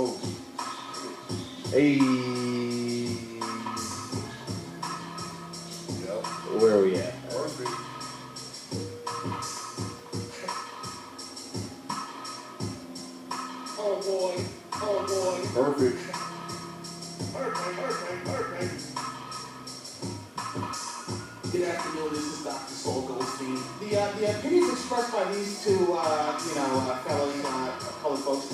Oh. Hey. Yep. Where are we at? Perfect. Oh boy. Oh boy. Perfect. Perfect. Good afternoon, this is Dr. Soul Goldstein. The opinions expressed by these two, fellows, colored folks,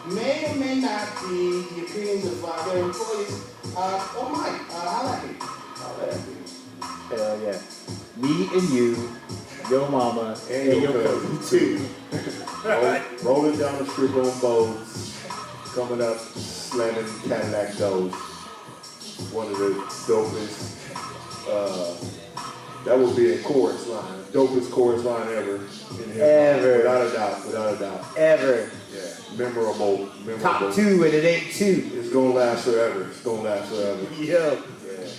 may or may not be the opinions of their employees, or mine. Holla at me. Hell yeah. Me and you, your mama, and your cousin too. Rolling down the strip on boats, coming up, slamming Cadillac doors. One of the dopest, that would be a chorus line. Dopest chorus line ever in hip-hop. Ever. Without a doubt. Ever. Yeah, memorable. Top 2 and it ain't 2. It's gonna last forever. Yo.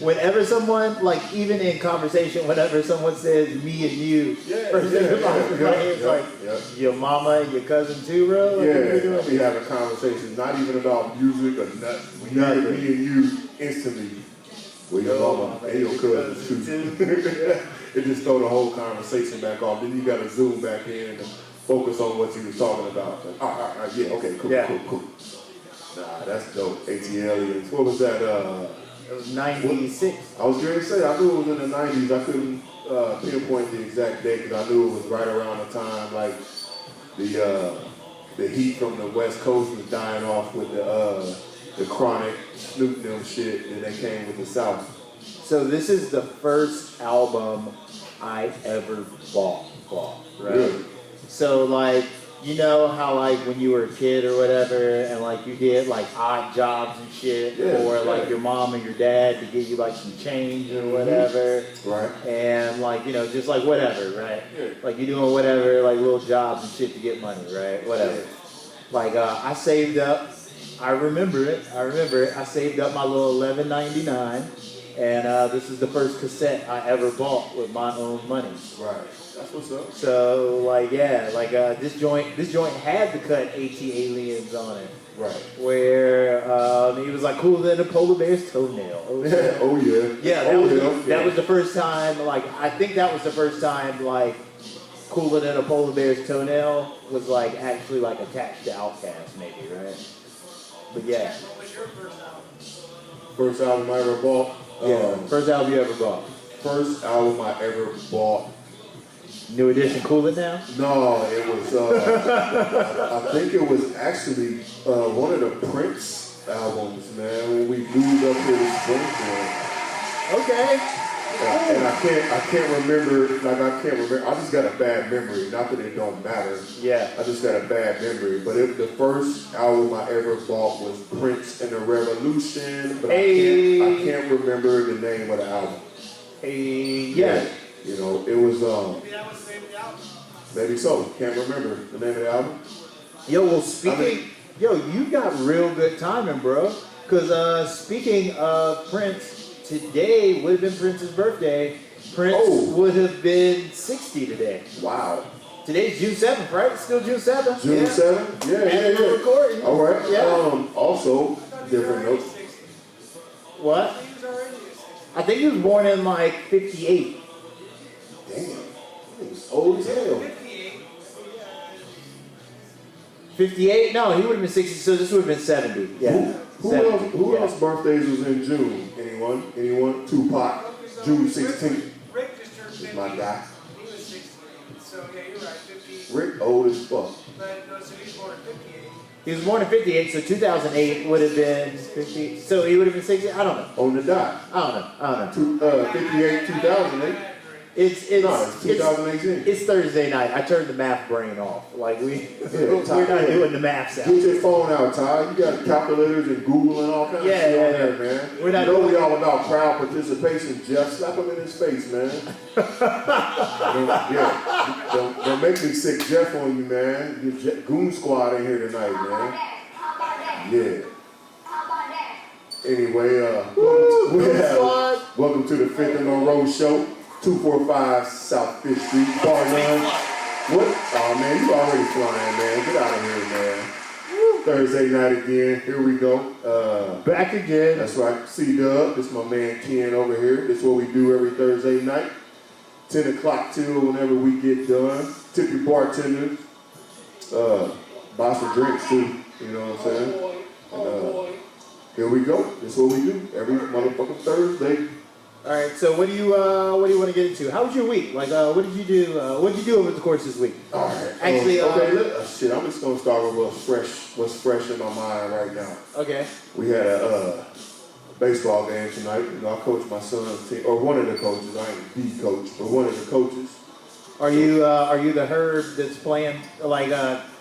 Whenever someone, like even in conversation, whenever someone says me and you, first thing that pops in my head is like, your mama and your cousin too, bro? Like, Yeah, we having conversations, not even about music or nothing. We hear me and you instantly. With your mama and your cousin too. It just throw the whole conversation back off. Then you gotta zoom back in and focus on what you was talking about. Like, all right, yeah, okay, cool. Nah, that's dope. ATLians. What was that? It was 96. I was going to say, I knew it was in the 90s. I couldn't pinpoint the exact date because I knew it was right around the time like the heat from the West Coast was dying off with the Chronic, Snoop them shit, and they came with the South. So this is the first album I ever bought, right? Really? So like, you know how like when you were a kid or whatever, and like you did like odd jobs and shit, or like your mom and your dad to give you like some change or whatever, right? And like just like whatever, right? Yeah. Like you doing whatever, like little jobs and shit to get money, right? Whatever. Yeah. Like I saved up. I remember it. I saved up my little $11.99, and this is the first cassette I ever bought with my own money. Right. That's what's up. So like this joint had the cut ATLians on it. Right. Where he was like cooler than a polar bear's toenail. Oh yeah. Yeah, that was the first time. Like I think that was the first time like cooler than a polar bear's toenail was like actually like attached to Outkast maybe, right? But yeah. What was your first album? First album I ever bought. First album you ever bought. First album I ever bought. New Edition, Cool It Now? No, it was, I think it was actually one of the Prince albums, man, when we moved up here to Springfield. Okay. And I can't remember, I just got a bad memory, not that it don't matter. Yeah. I just got a bad memory, but the first album I ever bought was Prince and the Revolution, but I can't remember the name of the album. Yeah. You know, it was, Maybe that was the name of the album. maybe so, can't remember the name of the album. Yo, well you got real good timing, bro. Because speaking of Prince, today would have been Prince's birthday. Prince would have been 60 today. Wow. Today's June 7th, right? Still June 7th? June 7th? Yeah. Recording. All right. Yeah. Also, different notes. What? I think he was born in like 58. Damn. He was old as hell. 58? No, he would have been 60, so this would have been 70. Yeah. Who else birthdays was in June? Anyone? Tupac. June 16th. Rick just turned 50. My guy. He was 60. So yeah, you're right, 50. Rick old as fuck. But no, so he's born in 58. He was born in 58, so 2008 would have been 50. So he would have been 60? I don't know. On the dot. I don't know. 58, 2008. It's 2018. It's Thursday night. I turned the math brain off. Like we're not doing the math out. Get your phone out, Ty. You got calculators and Google and all kinds of shit on there, man. We're not we all about crowd participation, Jeff. Slap him in his face, man. Don't make me sick Jeff on you, man. Your goon squad in here tonight, man. Yeah. Anyway, welcome to the 5th and Monroe show. 245 South 5th Street, Bar 1. What? Oh, man, you already flying, man. Get out of here, man. Thursday night again. Here we go. Back again. That's right. C-Dub. This is my man Ken over here. This is what we do every Thursday night. 10 o'clock till whenever we get done. Tip your bartenders. Buy some drinks too. You know what I'm saying? Here we go. This is what we do every motherfucking Thursday. All right. So what do you want to get into? How was your week? Like, what did you do? What did you do over the course this week? All right. Actually, shit. I'm just gonna start with what's fresh in my mind right now. Okay. We had a baseball game tonight. You know, I coach my son's team, or one of the coaches. I ain't the coach, but one of the coaches. Are you the Herb that's playing like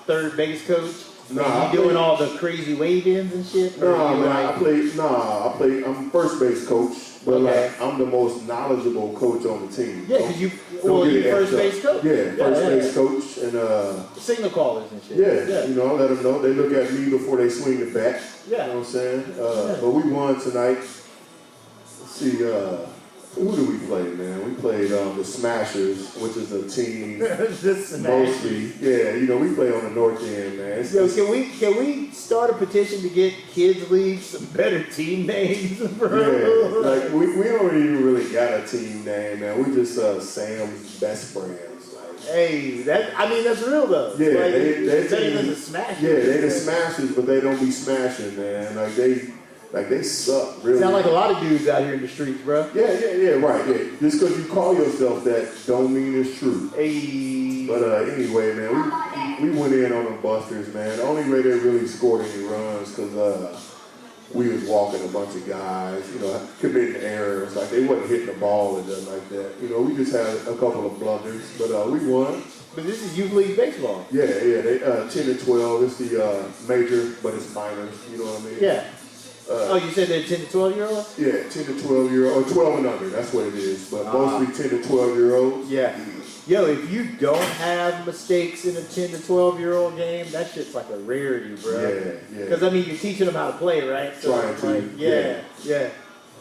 third base coach? Nah, you doing all the crazy wave-ins and shit? Nah, man, I'm first base coach, but like, I'm the most knowledgeable coach on the team. Yeah, because you're first base coach. Yeah, first base coach and signal callers and shit. Yeah, you know, let them know. They look at me before they swing the bat. Yeah. You know what I'm saying? But we won tonight. Let's see, who do we play, man? We played the Smashers, which is a team mostly. Yeah, you know, we play on the north end, man. Yo, can we start a petition to get kids leagues some better team names, bro? Yeah, like we don't even really got a team name, man. We just Sam's best friends. Like, hey, that's real though. Yeah, like, they the Smashers. Yeah, they the Smashers, but they don't be smashing, man. Like they suck, really. Sound like a lot of dudes out here in the streets, bro. Yeah, right. Yeah. Just because you call yourself that don't mean it's true. Hey. But anyway, man, we went in on the Busters, man. The only way they really scored any runs because we was walking a bunch of guys, you know, committing errors. Like they wasn't hitting the ball and nothing like that. You know, we just had a couple of blunders, but we won. But this is youth league baseball. Yeah. They 10 and 12. It's the major, but it's minors. You know what I mean? Yeah. You said they're 10 to 12-year-olds? Yeah, 10 to 12-year-old, or 12 and under, that's what it is. But mostly 10 to 12-year-olds. Yeah. Yo, if you don't have mistakes in a 10 to 12-year-old game, that shit's like a rarity, bro. Yeah. Because, I mean, you're teaching them how to play, right? So Trying to. like, yeah.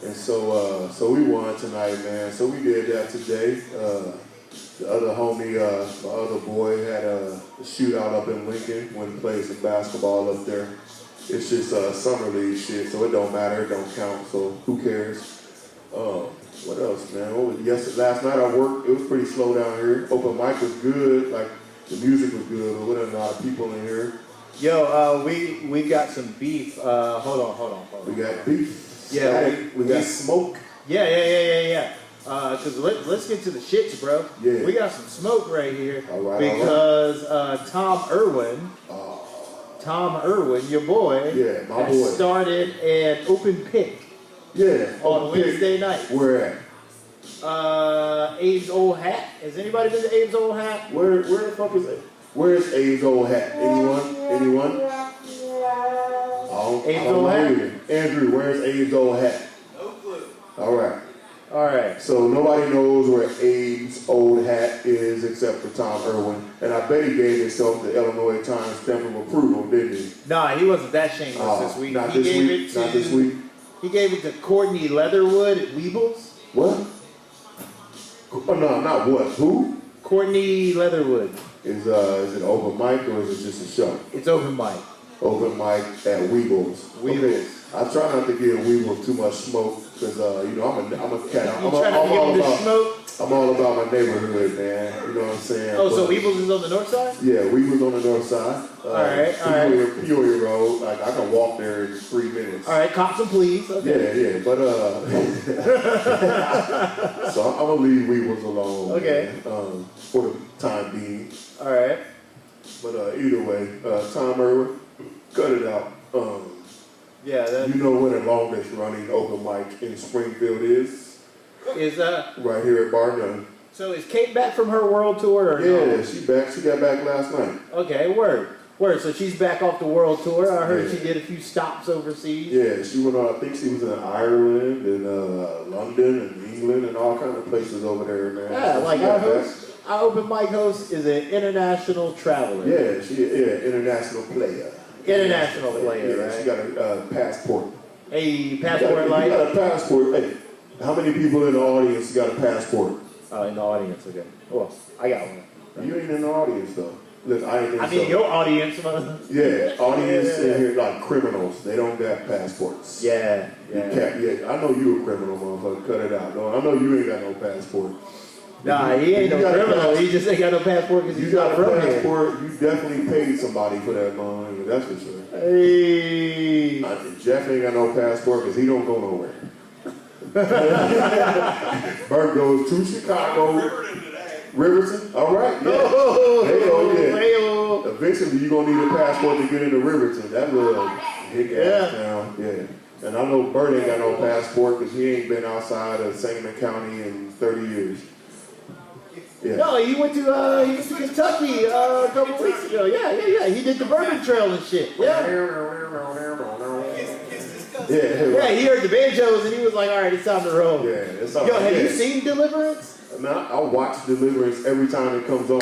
And so we won tonight, man. So we did that today. The other homie, my other boy, had a shootout up in Lincoln when he played some basketball up there. It's just summer league shit, so it don't matter, it don't count, so who cares? What else, man? Last night I worked, it was pretty slow down here. Open mic was good, like the music was good, but we had a lot of people in here. Yo, we got some beef. Hold on. We got beef. Yeah, we got smoke. Yeah. Cause let's get to the shits, bro. Yeah. We got some smoke right here. All right. Because Tom Irwin, your boy, my boy, started an open pick. Yeah. On Wednesday night. Where at? Abe's Old Hat. Has anybody been to Abe's Old Hat? Where the fuck is it? Where's Abe's Old Hat? Anyone? Abe's Old Hat? Andrew, where's Abe's Old Hat? No clue. All right. So nobody knows where Abe's Old Hat is except for Tom Irwin. And I bet he gave himself the Illinois Times stamp of approval, didn't he? Nah, he wasn't that shameless this week. Not this week. He gave it to Courtney Leatherwood at Weebles. What? Oh, no, not what. Who? Courtney Leatherwood. Is it open mic or is it just a show? It's open mic. Open mic at Weebles. Okay. I try not to give Weebles too much smoke because you know I'm a cat. I'm all about my neighborhood, man. You know what I'm saying? Oh, so Weebles is on the north side? Yeah, Weebles on the north side. All right. Peoria Road. Like I can walk there in 3 minutes. All right, cops and police. Okay. Yeah. But so I'm gonna leave Weebles alone. Okay. Man, for the time being. All right. But either way, Tom Irwin, cut it out. Yeah. You know where the longest running open mic in Springfield is? Is right here at Bar None. So is Kate back from her world tour or no? Yeah, she back. She got back last night. Okay, word. So she's back off the world tour. I heard she did a few stops overseas. Yeah, she went on. I think she was in Ireland and London and England and all kinds of places over there, man. Yeah, so like our open mic host is an international traveler. Yeah, international player. International player, yeah, right? She got a passport. A passport You got a passport. Hey, how many people in the audience got a passport? Oh, in the audience, okay. Well, I got one. You ain't in the audience though. Look, I ain't think I mean, so. your audience, man. Yeah, audience in here like criminals. They don't got passports. Yeah. I know you a criminal, motherfucker. Cut it out. No, I know you ain't got no passport. Nah, he ain't no criminal. He just ain't got no passport because he's not from here. You definitely paid somebody for that money. That's for sure. Hey. Jeff ain't got no passport because he don't go nowhere. Bert goes to Chicago. Riverton? All right, yeah. Eventually, you're going to need a passport to get into Riverton. That little hick-ass town. Yeah. And I know Bert ain't got no passport because he ain't been outside of Sangamon County in 30 years. Yeah. No, he went to Kentucky a couple weeks ago. Yeah. He did the Bourbon Trail and shit. Yeah. Yeah, he heard the banjos and he was like, all right, it's time to roll. Yeah, it's all Yo, right. have you seen Deliverance? I watch Deliverance every time it comes on.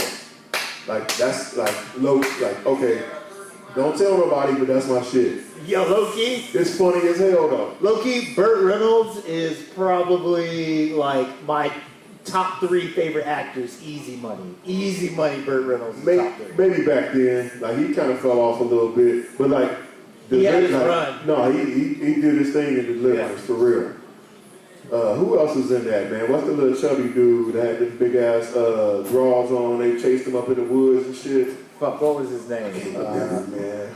Like, that's like, okay, don't tell nobody, but that's my shit. Yo, low-key. It's funny as hell, though. Low-key, Burt Reynolds is probably like my top 3 favorite actors. Easy money, Burt Reynolds is top 3. Maybe back then, like, he kind of fell off a little bit, but like, he had his run. No, he did his thing in Deliverance, for real. Who else is in that, man? What's the little chubby dude that had this big ass drawers on? They chased him up in the woods and shit. Fuck, what was his name? Man.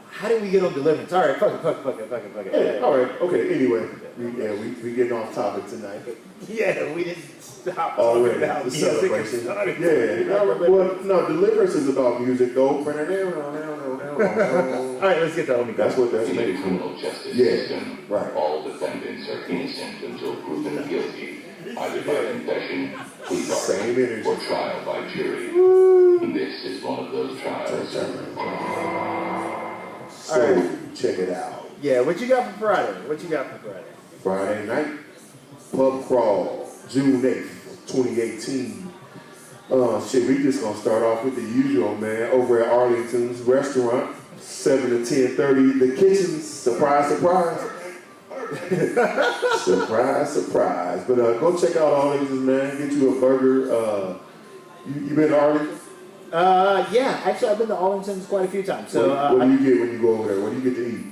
How did we get on Deliverance? All right, fuck it. Hey, all right, okay. Anyway, we getting off topic tonight. Yeah, we didn't stop already. About the music celebration. Well, no, Deliverance is about music, though. All right, let's get to Omicron. That's what that's in made the criminal justice system, right. all defendants are innocent until proven guilty, either by confession, plea bargain, or trial by jury. This is one of those trials. So, check it out. Yeah, what you got for Friday? Friday night, pub crawl, June 8th, 2018. Shit, we just gonna start off with the usual, man. Over at Arlington's restaurant, 7 to 10:30. The kitchen, surprise. surprise. But go check out Arlington's, man. Get you a burger. You been to Arlington? Yeah. Actually, I've been to Arlington's quite a few times. So what do you get when you go over there? What do you get to eat?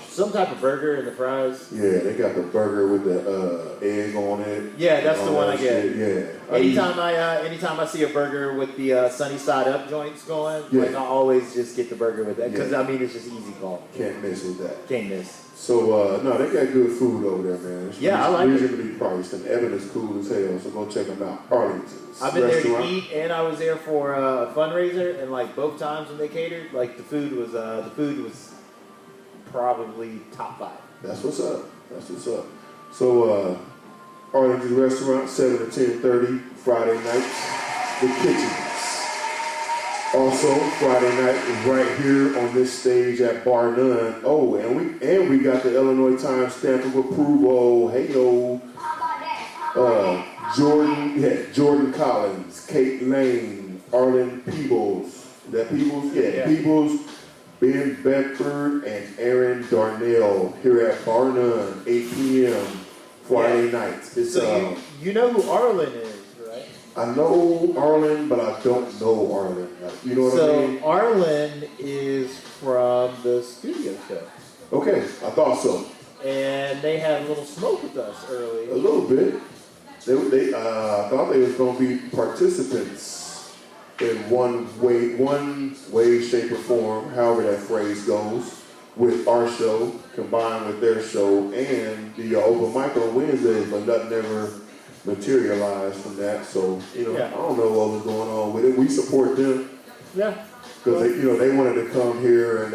Some type of burger and the fries. Yeah, they got the burger with the egg on it. Yeah, that's the one I get. Yeah. Anytime I see a burger with the sunny side up joints going, like I always just get the burger with that because I mean it's just easy call. Can't miss with that. Can't miss. So no, they got good food over there, man. It's I like it. reasonably priced, and Evan is cool as hell. So go check them out. Arlington's. I've been there to eat, and I was there for a fundraiser, and like both times when they catered, like the food was probably top 5. That's what's up. So Arlington's restaurant, 7 to 10:30 Friday nights. The Kitchens. Also, Friday night is right here on this stage at Bar None. Oh, and we got the Illinois Times stamp of approval. Hey yo. Jordan Collins, Kate Lane, Arlen Peebles. Is that Peebles? Yeah. Peebles, Ben Bedford, and Aaron Darnell here at Bar None, 8 p.m. Friday nights. It's, so you know who Arlen is, right? I know Arlen, but I don't know Arlen. You know what I mean? So Arlen is from the studio show. Okay, I thought so. And they had a little smoke with us early. A little bit. They thought they was going to be participants in one way, shape, or form, however that phrase goes, with our show combined with their show and the open mic on Wednesdays, but nothing ever materialized from that. So I don't know what was going on with it. We support them. Yeah. Because they wanted to come here and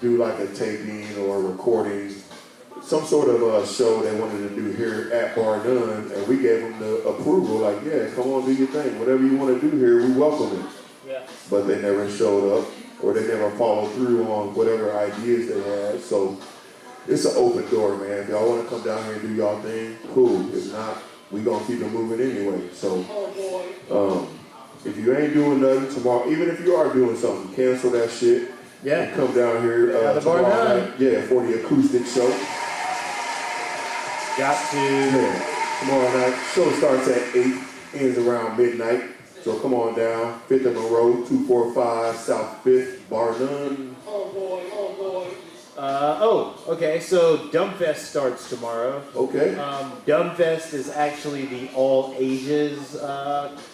do like a taping or a recording, some sort of a show they wanted to do here at Bar None, and we gave them the approval, like, yeah, come on, do your thing. Whatever you want to do here, we welcome it. Yeah. But they never showed up, or they never followed through on whatever ideas they had. So it's an open door, man. If y'all want to come down here and do y'all thing, cool. If not, we gonna keep it moving anyway. So if you ain't doing nothing tomorrow, even if you are doing something, cancel that shit. Yeah. And come down here tomorrow night. Yeah, for the acoustic show. Got to. Yeah, tomorrow night. Show starts at 8, ends around midnight. So come on down, 5th and Monroe, 245 South 5th, bar none. Oh boy, oh boy. Okay, so Dumbfest starts tomorrow. Okay. Dumbfest is actually the all ages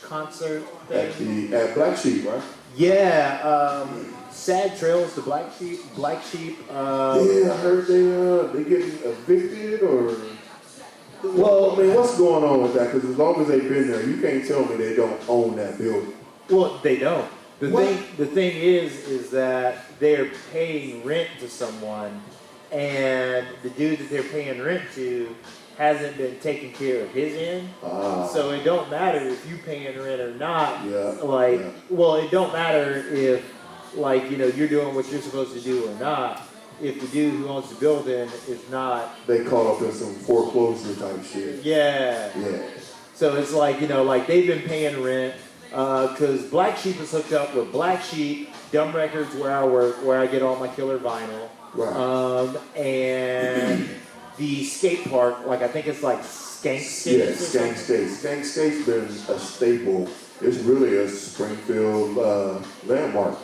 concert thing. At Black Sheep, right? Yeah, Sad Trails to Black Sheep. Yeah, I heard they getting evicted or. Well, I mean, what's going on with that? Because as long as they've been there, you can't tell me they don't own that building. Well, they don't. The thing is that they're paying rent to someone, and the dude that they're paying rent to hasn't been taking care of his end. So it don't matter if you paying rent or not. Well, it don't matter if you're doing what you're supposed to do or not. If the dude who owns the building is not, they caught up in some foreclosure type shit. Yeah. So it's they've been paying rent. Because Black Sheep is hooked up with Black Sheep, Dumb Records, where I work, where I get all my killer vinyl. Right. And the skate park, I think it's Skank Skates. Yeah, Skank Skates. Skank Skates been a staple. It's really a Springfield landmark.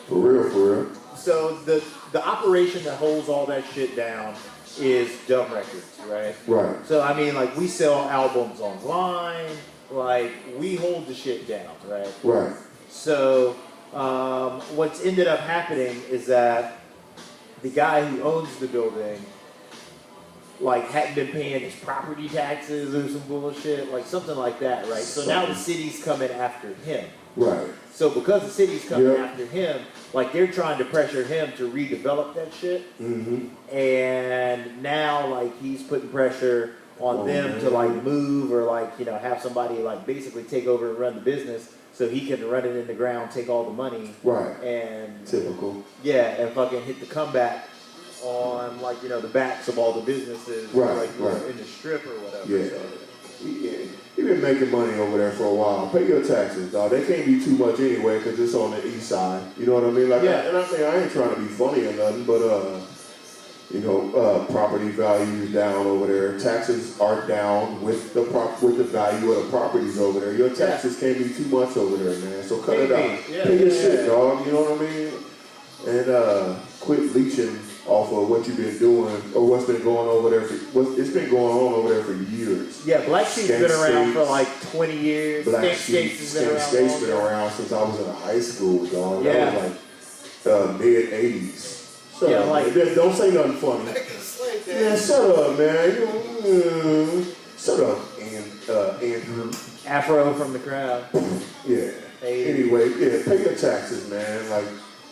For real. So the operation that holds all that shit down is Dumb Records, right? Right. So we sell albums online. We hold the shit down, right? Right. So, what's ended up happening is that the guy who owns the building, hadn't been paying his property taxes or some bullshit, something like that, right? So now the city's coming after him. Right. So because the city's coming after him, they're trying to pressure him to redevelop that shit. Mm-hmm. And now, he's putting pressure on them to move or have somebody basically take over and run the business so he can run it in the ground, take all the money. Right. And typical. Yeah, and fucking hit the comeback on the backs of all the businesses right. in the strip or whatever. Yeah. So. He been making money over there for a while. Pay your taxes, dog. They can't be too much anyway because it's on the east side. You know what I mean? I ain't trying to be funny or nothing, but property values down over there. Taxes are down with the value of the properties over there. Your taxes can't be too much over there, man. So cut it out. Pay your shit, dog. You know what I mean? And quit leeching off of what you've been doing or what's been going over there. It's been going on over there for years. Yeah, Black Sheep's been around for 20 years. Black Sheep's been around since I was in high school, dog. Yeah. That was mid 80s. Don't say nothing funny. Man, shut up, man. Shut up, Andrew. Afro from the crowd. Yeah. Hey. Anyway, pay your taxes, man.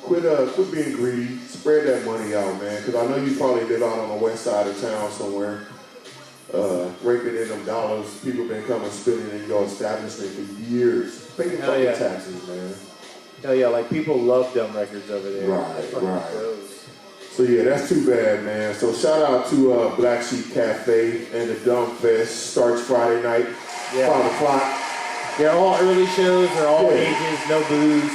Quit being greedy. Spread that money out, man. Because I know you probably live out on the west side of town somewhere. Raking in them dollars. People been coming spending in your establishment for years. Pay your fucking taxes, man. Hell yeah, people love Dumb Records over there. Right. So yeah, that's too bad, man. So shout out to Black Sheep Cafe and the Dumb Fest. Starts Friday night, 5 o'clock. They're all early shows, they're all ages, no booze.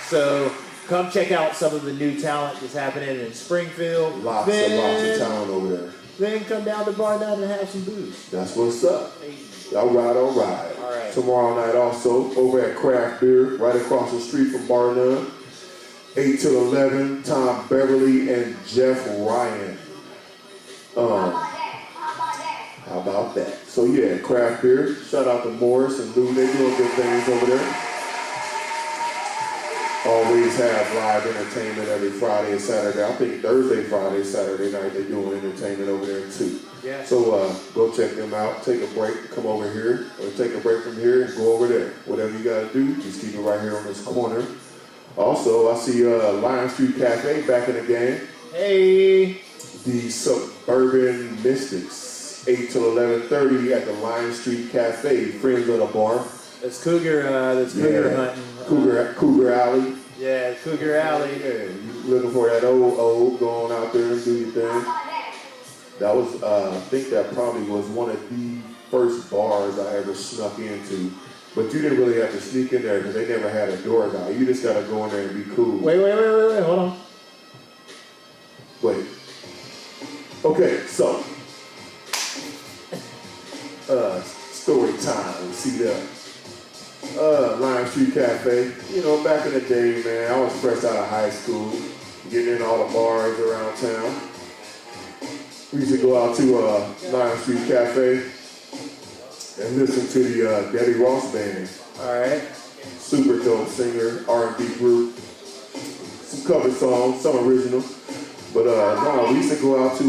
So come check out some of the new talent that's happening in Springfield. Lots of talent over there. Then come down to Bar None and have some booze. That's what's up. All right. Tomorrow night also over at Craft Beer, right across the street from Bar None. 8 till 11, Tom Beverly and Jeff Ryan. How about that? So yeah, Craft Beer. Shout out to Morris and Lou. They're doing good things over there. Always have live entertainment every Friday and Saturday. I think Thursday, Friday, Saturday night they're doing entertainment over there too. Yeah. So go check them out. Take a break, come over here, or take a break from here and go over there. Whatever you gotta do, just keep it right here on this corner. Also, I see Lion Street Cafe back in the game. Hey. The Suburban Mystics, 8 till 11:30 at the Lion Street Cafe, friends of the bar. That's Cougar hunting. Cougar Alley. Yeah, Cougar Alley. Yeah, you looking for that old, going out there and do your thing. That was, I think that probably was one of the first bars I ever snuck into. But you didn't really have to sneak in there because they never had a door guy. You just got to go in there and be cool. Wait, hold on. Wait. Okay, so. Story time. See that. Lime Street Cafe. You know, back in the day, man, I was fresh out of high school, getting in all the bars around town. We used to go out to Lime Street Cafe and listen to the Debbie Ross Band. All right. Super dope singer, R&B group. Some cover songs, some original. But no, we used to go out to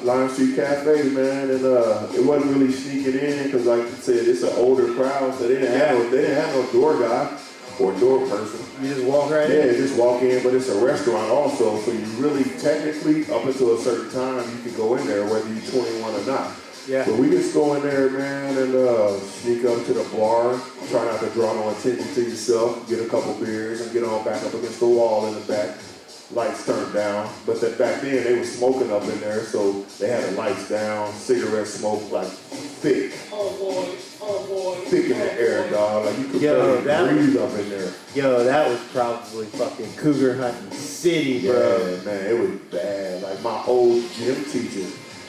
Lime Street Cafe, man, and it wasn't really sneaking in because, like I said, it's an older crowd, so they didn't have no door guy or door person. You just walk right in? Yeah, just walk in, but it's a restaurant also, so you really technically, up until a certain time, you can go in there whether you're 21 or not. Yeah. But we just go in there, man, and sneak up to the bar, try not to draw no attention to yourself, get a couple beers, and get on back up against the wall in the back. Lights turned down, but back then they were smoking up in there, so they had the lights down, cigarette smoke like thick. Thick in the air, dog. Like you could barely breathe up in there. Yo, that was probably fucking cougar hunting city, bro. Yeah, man, it was bad. Like my old gym teacher,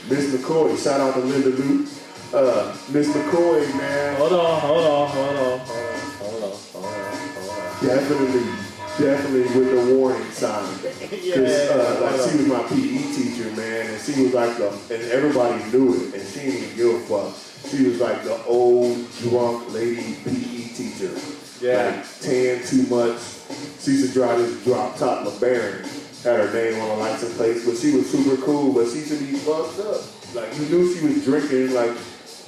Miss McCoy, shout out to Linda Lou. Miss McCoy, man. Hold on. Definitely with the warning sign. Because like she was my PE teacher, man, and she was like and everybody knew it, and she didn't even give a fuck. She was like the old drunk lady PE teacher. Yeah. Like tan too much. She used to drive this drop top LeBaron. Had her name on the license plate, but she was super cool, but she used to be fucked up. Like you knew she was drinking like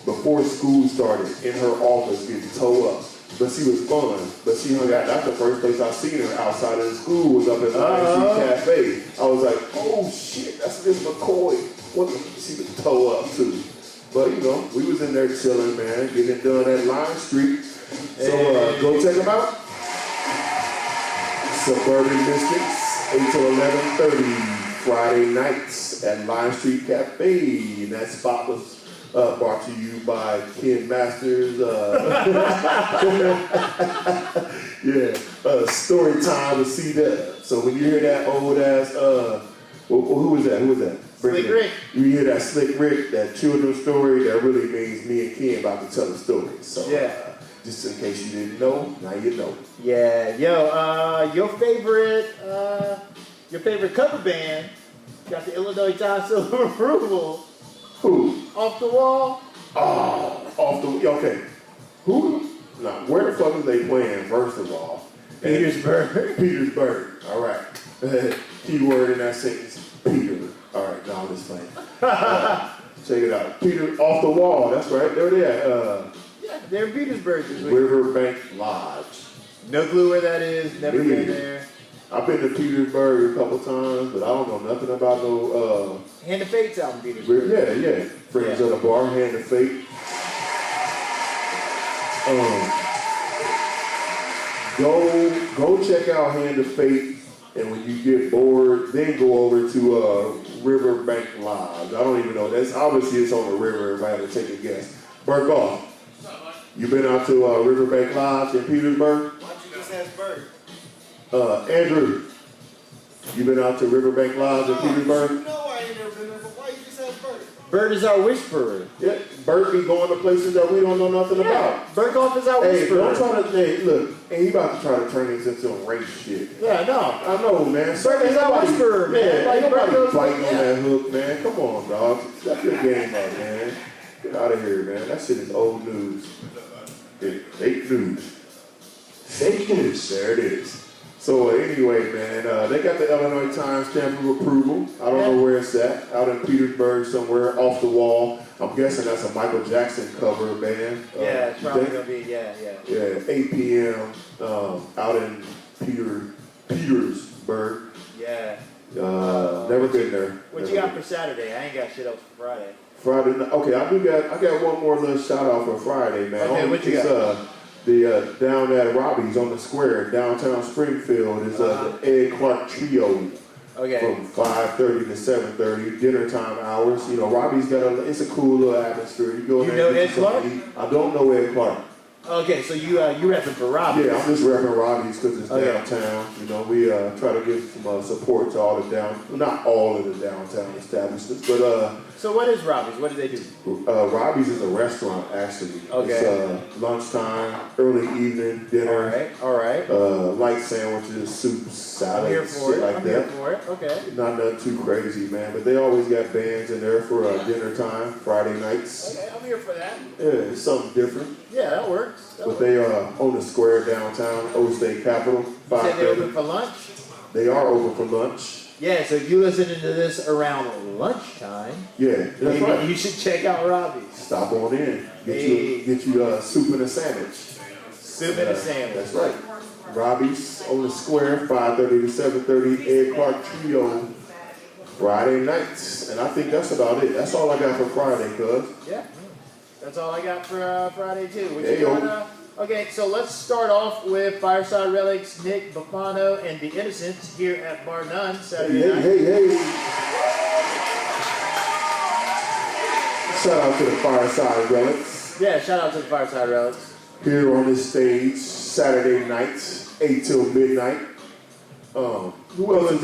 before school started in her office getting towed up. But she was fun. But she hung out. That's the first place I seen her outside of the school was up at Lime Street Cafe. I was like, oh shit, that's Miss McCoy. What the she was toe up too. But you know, we was in there chilling, man, getting it done at Lime Street. So go check them out. Suburban Mystics, 8 to 11:30 Friday nights at Lime Street Cafe. And that spot was brought to you by Ken Masters. Story time with C-Dub. So when you hear that old ass, who was that? Slick Rick. You hear that Slick Rick, that children's story, that really means me and Ken about to tell a story. So just in case you didn't know, now you know. Yeah, yo, your favorite cover band got the Illinois Times seal of approval. Who? Off the Wall? Oh, okay. Who? Now, where the fuck is they playing, first of all? Petersburg. Petersburg. All right. Keyword in that sentence, Peter. All right, now I'm just playing. Check it out. Peter, Off the Wall. That's right. There they at. Yeah, they're in Petersburg this week. Riverbank Lodge. No clue where that is. Never been there. I've been to Petersburg a couple times, but I don't know nothing about no. Hand of Fate's out in Petersburg. Yeah. Friends of the Bar, Hand of Fate. Go check out Hand of Fate, and when you get bored, then go over to Riverbank Lodge. I don't even know. That's obviously it's on the river. If I had to take a guess, Burkoff. You been out to Riverbank Lodge in Petersburg? Why don't you just ask Bird? Andrew, you been out to Riverbank Lodge in Petersburg? No, I ain't never been there, but why you just ask Bird? Bird is our whisperer. Yeah, Bert be going to places that we don't know nothing about. Burkoff is our whisperer. Don't try to look. And he about to try to turn this into some race shit. Yeah, no. I know, man. Bert is our whisperer, man. Yeah, Like nobody Bert fighting on that hook, man. Come on, dog. Step your game up, man. Get out of here, man. That shit is old news. Fake news. Fake news. There it is. So anyway, man, they got the Illinois Times stamp of approval. I don't know where it's at. Out in Petersburg somewhere, Off the Wall. I'm guessing that's a Michael Jackson cover band. Yeah, it's probably gonna be. Yeah. Yeah, 8 p.m. Out in Petersburg. Yeah. Never been there. What you got for Saturday? I ain't got shit up for Friday. Friday night. Okay, I got one more little shout out for Friday, man. Okay, what you got? The down at Robbie's on the square, downtown Springfield, is the Ed Clark Trio. Okay. From 5:30 to 7:30, dinner time hours. You know, Robbie's got it's a cool little atmosphere. You go You there. know and Ed get something Clark? to eat. I don't know Ed Clark. Okay, so you repping for Robbie? Yeah, I'm just repping Robbie's because it's downtown. You know, we try to give some support to all the not all of the downtown establishments, but So what is Robbie's? What do they do? Robbie's is a restaurant actually. Okay. It's lunchtime, early evening, dinner. All right. Light sandwiches, soups, salads, I'm here for shit it. like I'm that. here for it. Okay. Not nothing too crazy, man. But they always got bands in there for dinner time, Friday nights. Okay, I'm here for that. Yeah, it's something different. Yeah, that works. But they are on the square downtown, Old State Capitol. You said they open for lunch? They are open for lunch. Yeah, so if you're listening to this around lunchtime, Yeah, that's maybe right. you should check out Robbie's. Stop on in. Get Hey. you soup and a sandwich. Soup and a sandwich. That's right. Robbie's on the square, 5:30 to 7:30, Ed Clark Trio, Friday nights. And I think that's about it. That's all I got for Friday, cuz. Yeah, that's all I got for Friday too. What Hey, you yo. got, okay, so let's start off with Fireside Relics, Nick Buffano, and The Innocents here at Bar None Saturday night. Hey. Shout out to the Fireside Relics. Yeah, shout out to the Fireside Relics. Here on this stage, Saturday nights, 8 till midnight. Who else is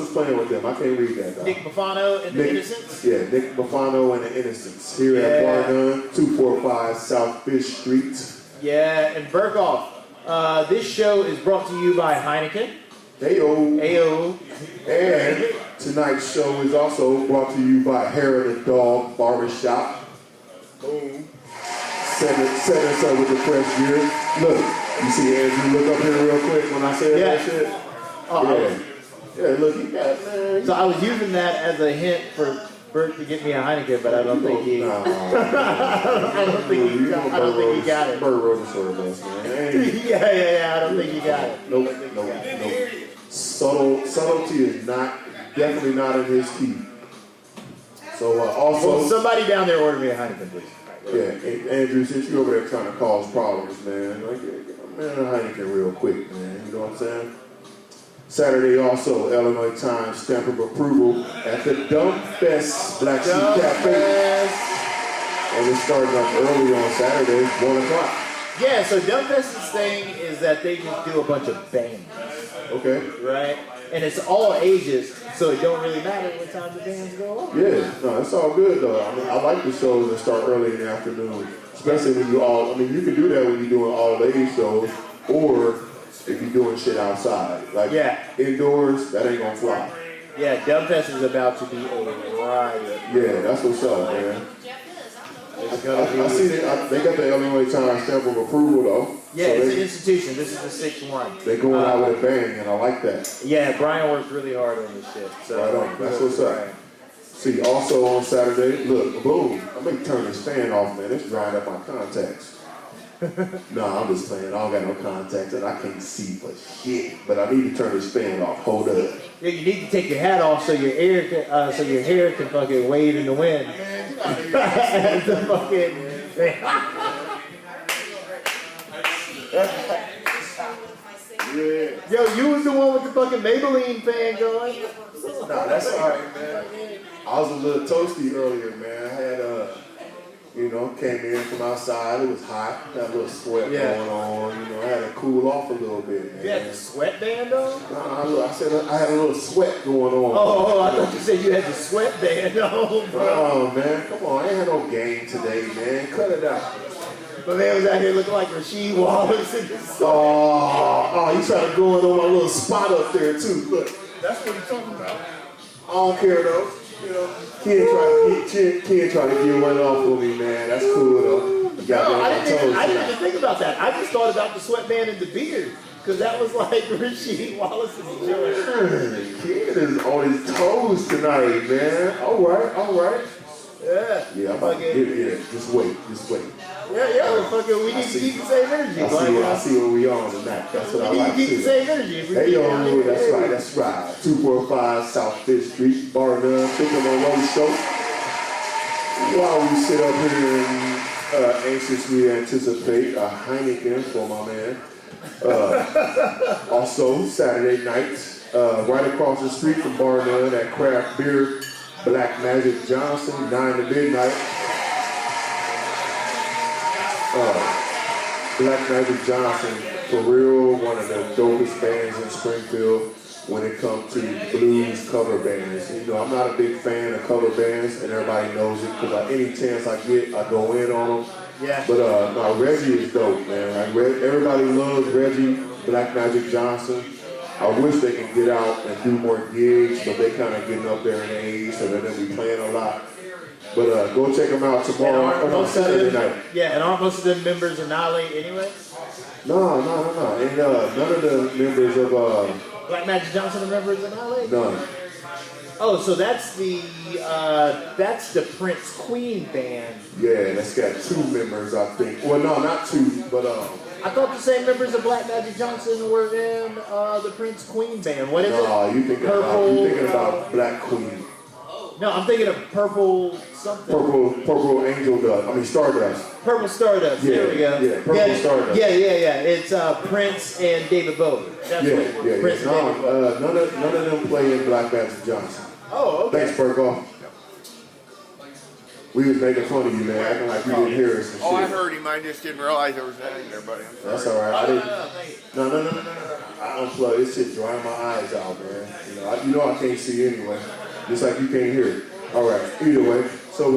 playing with them? I can't read that. Nick Buffano and The Innocents. Yeah, Nick Buffano and The Innocents. Here at Bar None, 245 South Fish Street. Yeah, and Burkoff. This show is brought to you by Heineken. Ayo. And tonight's show is also brought to you by Hair of the Dog Barbershop. Boom. Set us up with the fresh gear. Look, you see Andrew look up here real quick when I said that shit? Yeah, look, you got, man. So I was using that as a hint for Bert to get me a Heineken, but I don't think he. I don't think he got it. Bert wrote the sort of us, man. Yeah. I don't think he got it. Nope. Subtlety is definitely not in his key. So also. Well, somebody down there order me a Heineken, please. Yeah, Andrew, since you're over there trying to cause problems, man, like, man, a Heineken real quick, man. You know what I'm saying? Saturday also, Illinois Times stamp of approval at the Dump Fest Black Sheep Cafe. And it's starting up early on Saturday, 1 o'clock. Yeah, so Dump Fest's thing is that they just do a bunch of bands. Okay. Right? And it's all ages, so it don't really matter what time the bands go on. Yeah, no, it's all good though. I mean, I like the shows that start early in the afternoon, especially when you you can do that when you're doing all age shows, or if you're doing shit outside. Like indoors, that ain't gonna fly. Yeah, Dump Fest is about to be a riot. Yeah, that's what's up, man. I see they got the Illinois Times stamp of approval though. Yeah, so it's an institution. This is the 6th one. They're going out with a bang, and I like that. Yeah, Brian worked really hard on this shit. So right on. That's what's up. Right. See, also on Saturday, look, boom. I'm gonna turn this fan off, man. It's drying up my contacts. No, I'm just playing. I don't got no contacts, and I can't see for shit. But I need to turn this fan off. Hold up. Yeah, you need to take your hat off so your hair can fucking wave in the wind. The fucking. Yo, you was the one with the fucking Maybelline fan going. No, that's alright, man. I was a little toasty earlier, man. I had came in from outside. It was hot. Got a little sweat going on. I had to cool off a little bit, man. You had the sweatband on? No, I said I had a little sweat going on. Oh, I thought you said you had the sweatband on, bro. Oh, man. Come on. I ain't had no game today, man. Cut it out. But man was out here looking like Rasheed Wallace in the sun. Oh, he tried to go in on my little spot up there, too. Look. That's what he's talking about. I don't care, though. Kid trying to get one off on me, man. That's cool, though. I didn't even think about that. I just thought about the sweatband and the beard. Because that was like Rasheed Wallace's joint. Kid is on his toes tonight, man. All right. Yeah, I'm about to get it. Just wait. Yeah, fucking, we need to keep the same energy. I see what we on tonight. That's what I like. We need to keep the same energy. Hey, yo, that's right. 245 South Fifth Street, Bar None, Pick on Monroe show. While we sit up here and anxiously anticipate a Heineken for my man. Also, Saturday night, right across the street from Bar None at Craft Beer, Black Magic Johnson, 9 to midnight. Black Magic Johnson, for real, one of the dopest bands in Springfield when it comes to blues cover bands. You know, I'm not a big fan of cover bands, and everybody knows it, because any chance I get, I go in on them. Yeah. But no, Reggie is dope, man. Like, everybody loves Reggie, Black Magic Johnson. I wish they can get out and do more gigs, but they kind of getting up there in age, so they're going to be playing a lot. But go check them out tomorrow on Saturday night. Yeah, and aren't most of them members of Nolly anyway? No. And none of the members of Black Magic Johnson are members of Nolly? None. Oh, so that's the Prince Queen band. Yeah, that's got 2 members, I think. Well, no, not 2, but I thought the same members of Black Magic Johnson were in the Prince Queen band. What is it? No, you thinking about Black Queen. No, I'm thinking of Purple something. Purple Angel Dust. I mean Stardust. Purple Stardust. Yeah, there we go. Yeah, Purple Stardust. Yeah. It's Prince and David Bowie. That's what it was. Prince and David Bowie. None of them play in Black Magic Johnson. Oh, okay. Thanks, Berkoff. We was making fun of you, man, acting like you didn't hear us and shit. Oh, I heard him. I just didn't realize there was that in there, buddy. That's all right. I didn't. No. I unplugged this shit, drying my eyes out, man. You know I can't see anyway. Just like you can't hear it. All right. Either way. So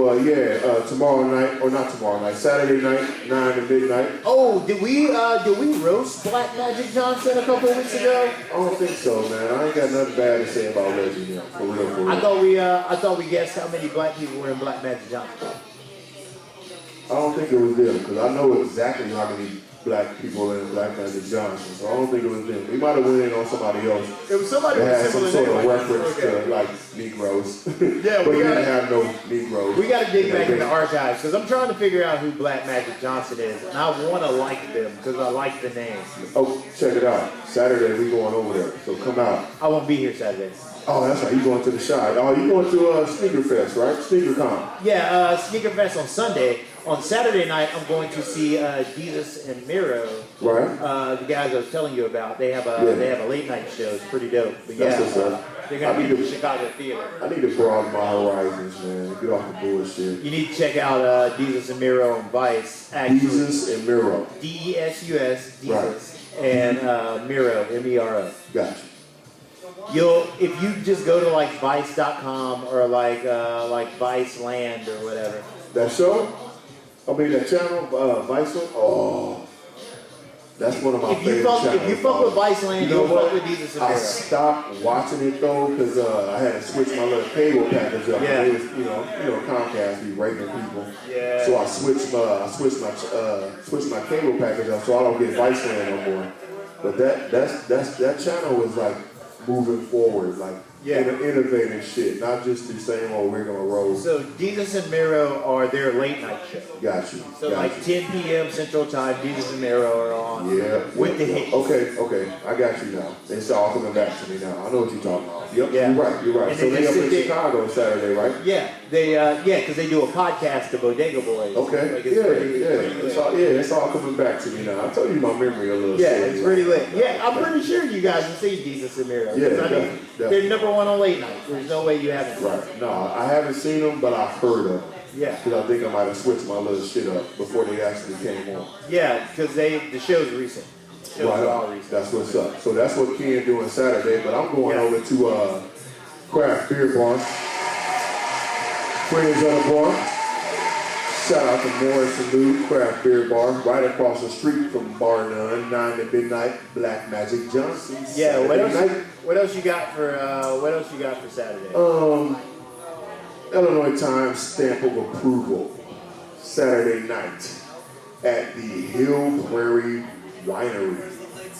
tomorrow night, or not tomorrow night, Saturday night, 9 to midnight. Oh, did we roast Black Magic Johnson a couple of weeks ago? I don't think so, man. I ain't got nothing bad to say about Reggie, you know, for real. I thought we guessed how many black people were in Black Magic Johnson. I don't think it was them, because I know exactly how many black people in Black Magic Johnson, so I don't think it was them. We might have went in on somebody else. It was somebody that with had some similar sort of name. reference Okay. to, like, Negroes. Yeah, but we didn't gotta have no Negroes. We got to dig back in the archives, because I'm trying to figure out who Black Magic Johnson is, and I want to like them because I like the name. Oh, check it out. Saturday we going over there, so come out. I won't be here Saturday. Oh, that's right. You going to the Shy. Oh, you going to Sneaker Fest, right? Sneaker Con. Yeah, Sneaker Fest on Sunday. On Saturday night, I'm going to see Jesus and Miro. Right. The guys I was telling you about. They have a late night show. It's pretty dope. But That's what's up. they're going to be in the Chicago Theater. I need to broaden my horizons, man. Get off the bullshit. You need to check out Jesus and Miro on Vice. Actually. Jesus and Miro. DESUS, Jesus, and Miro, M-E-R-O. Gotcha. If you just go to like Vice.com or like Vice Land or whatever. That show? I mean, that channel, Vice one? Oh, that's one of my favorite channels. If you fuck with Vice Land, you know you'll what? fuck with Jesus and I Miro. stopped watching it though because I had to switch my little cable package up. Yeah. It was, you know, Comcast be raping people. Yeah. So I switched my cable package up so I don't get Vice Land no more. But that channel was like moving forward, like innovative shit, not just the same old we're gonna roll. So Jesus and Miro are their late night show. Got you. So like 10 p.m. Central Time, Jesus and Miro are on. Yeah. With the hits. Okay, I got you now. It's all coming back to me now. I know what you're talking about. Yep, Yeah. you're right. And So then they up they in sit Chicago Saturday, right? Yeah, because they do a podcast, the Bodega Boys. Okay. Like, it's pretty It's all coming back to me now. I told you my memory a little. Yeah, silly. it's pretty lit. Yeah, I'm pretty sure you guys have seen Jesus and Miro. Yeah, they're definitely. #1 on late night. There's no way you haven't. Right. No, I haven't seen them, but I've heard of them. Yeah. Because I think I might have switched my little shit up before they actually came on. Yeah, because the show's recent. The show's Right. all recent. That's what's up. So that's what Ken doing Saturday, but I'm going over to Craft Beer Bar. Friends of the bar. Shout out to Morris and Lou Craft Beer Bar, right across the street from Bar None, 9 to midnight, Black Magic Johnson. Yeah, Saturday what else you got for Saturday? Illinois Times stamp of approval. Saturday night at the Hill Prairie Winery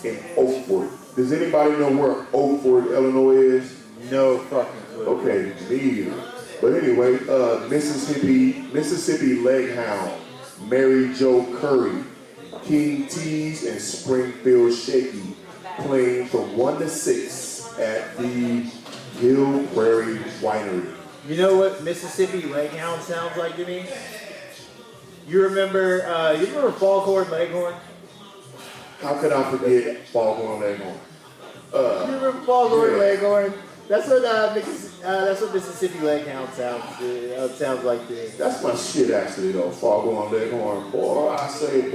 in Oakford. Does anybody know where Oakford, Illinois is? No fucking clue. Okay, me either. But anyway, Mississippi Leghound, Mary Jo Curry, King Tees, and Springfield Shaky playing from 1 to 6 at the Hill Prairie Winery. You know what Mississippi Leghound sounds like to me? You remember Foghorn Leghorn? How could I forget Foghorn Leghorn? You remember Foghorn Leghorn? That's what Mississippi Leghound sounds like to me. That's my shit actually though, Foghorn Leghorn. Boy, I say,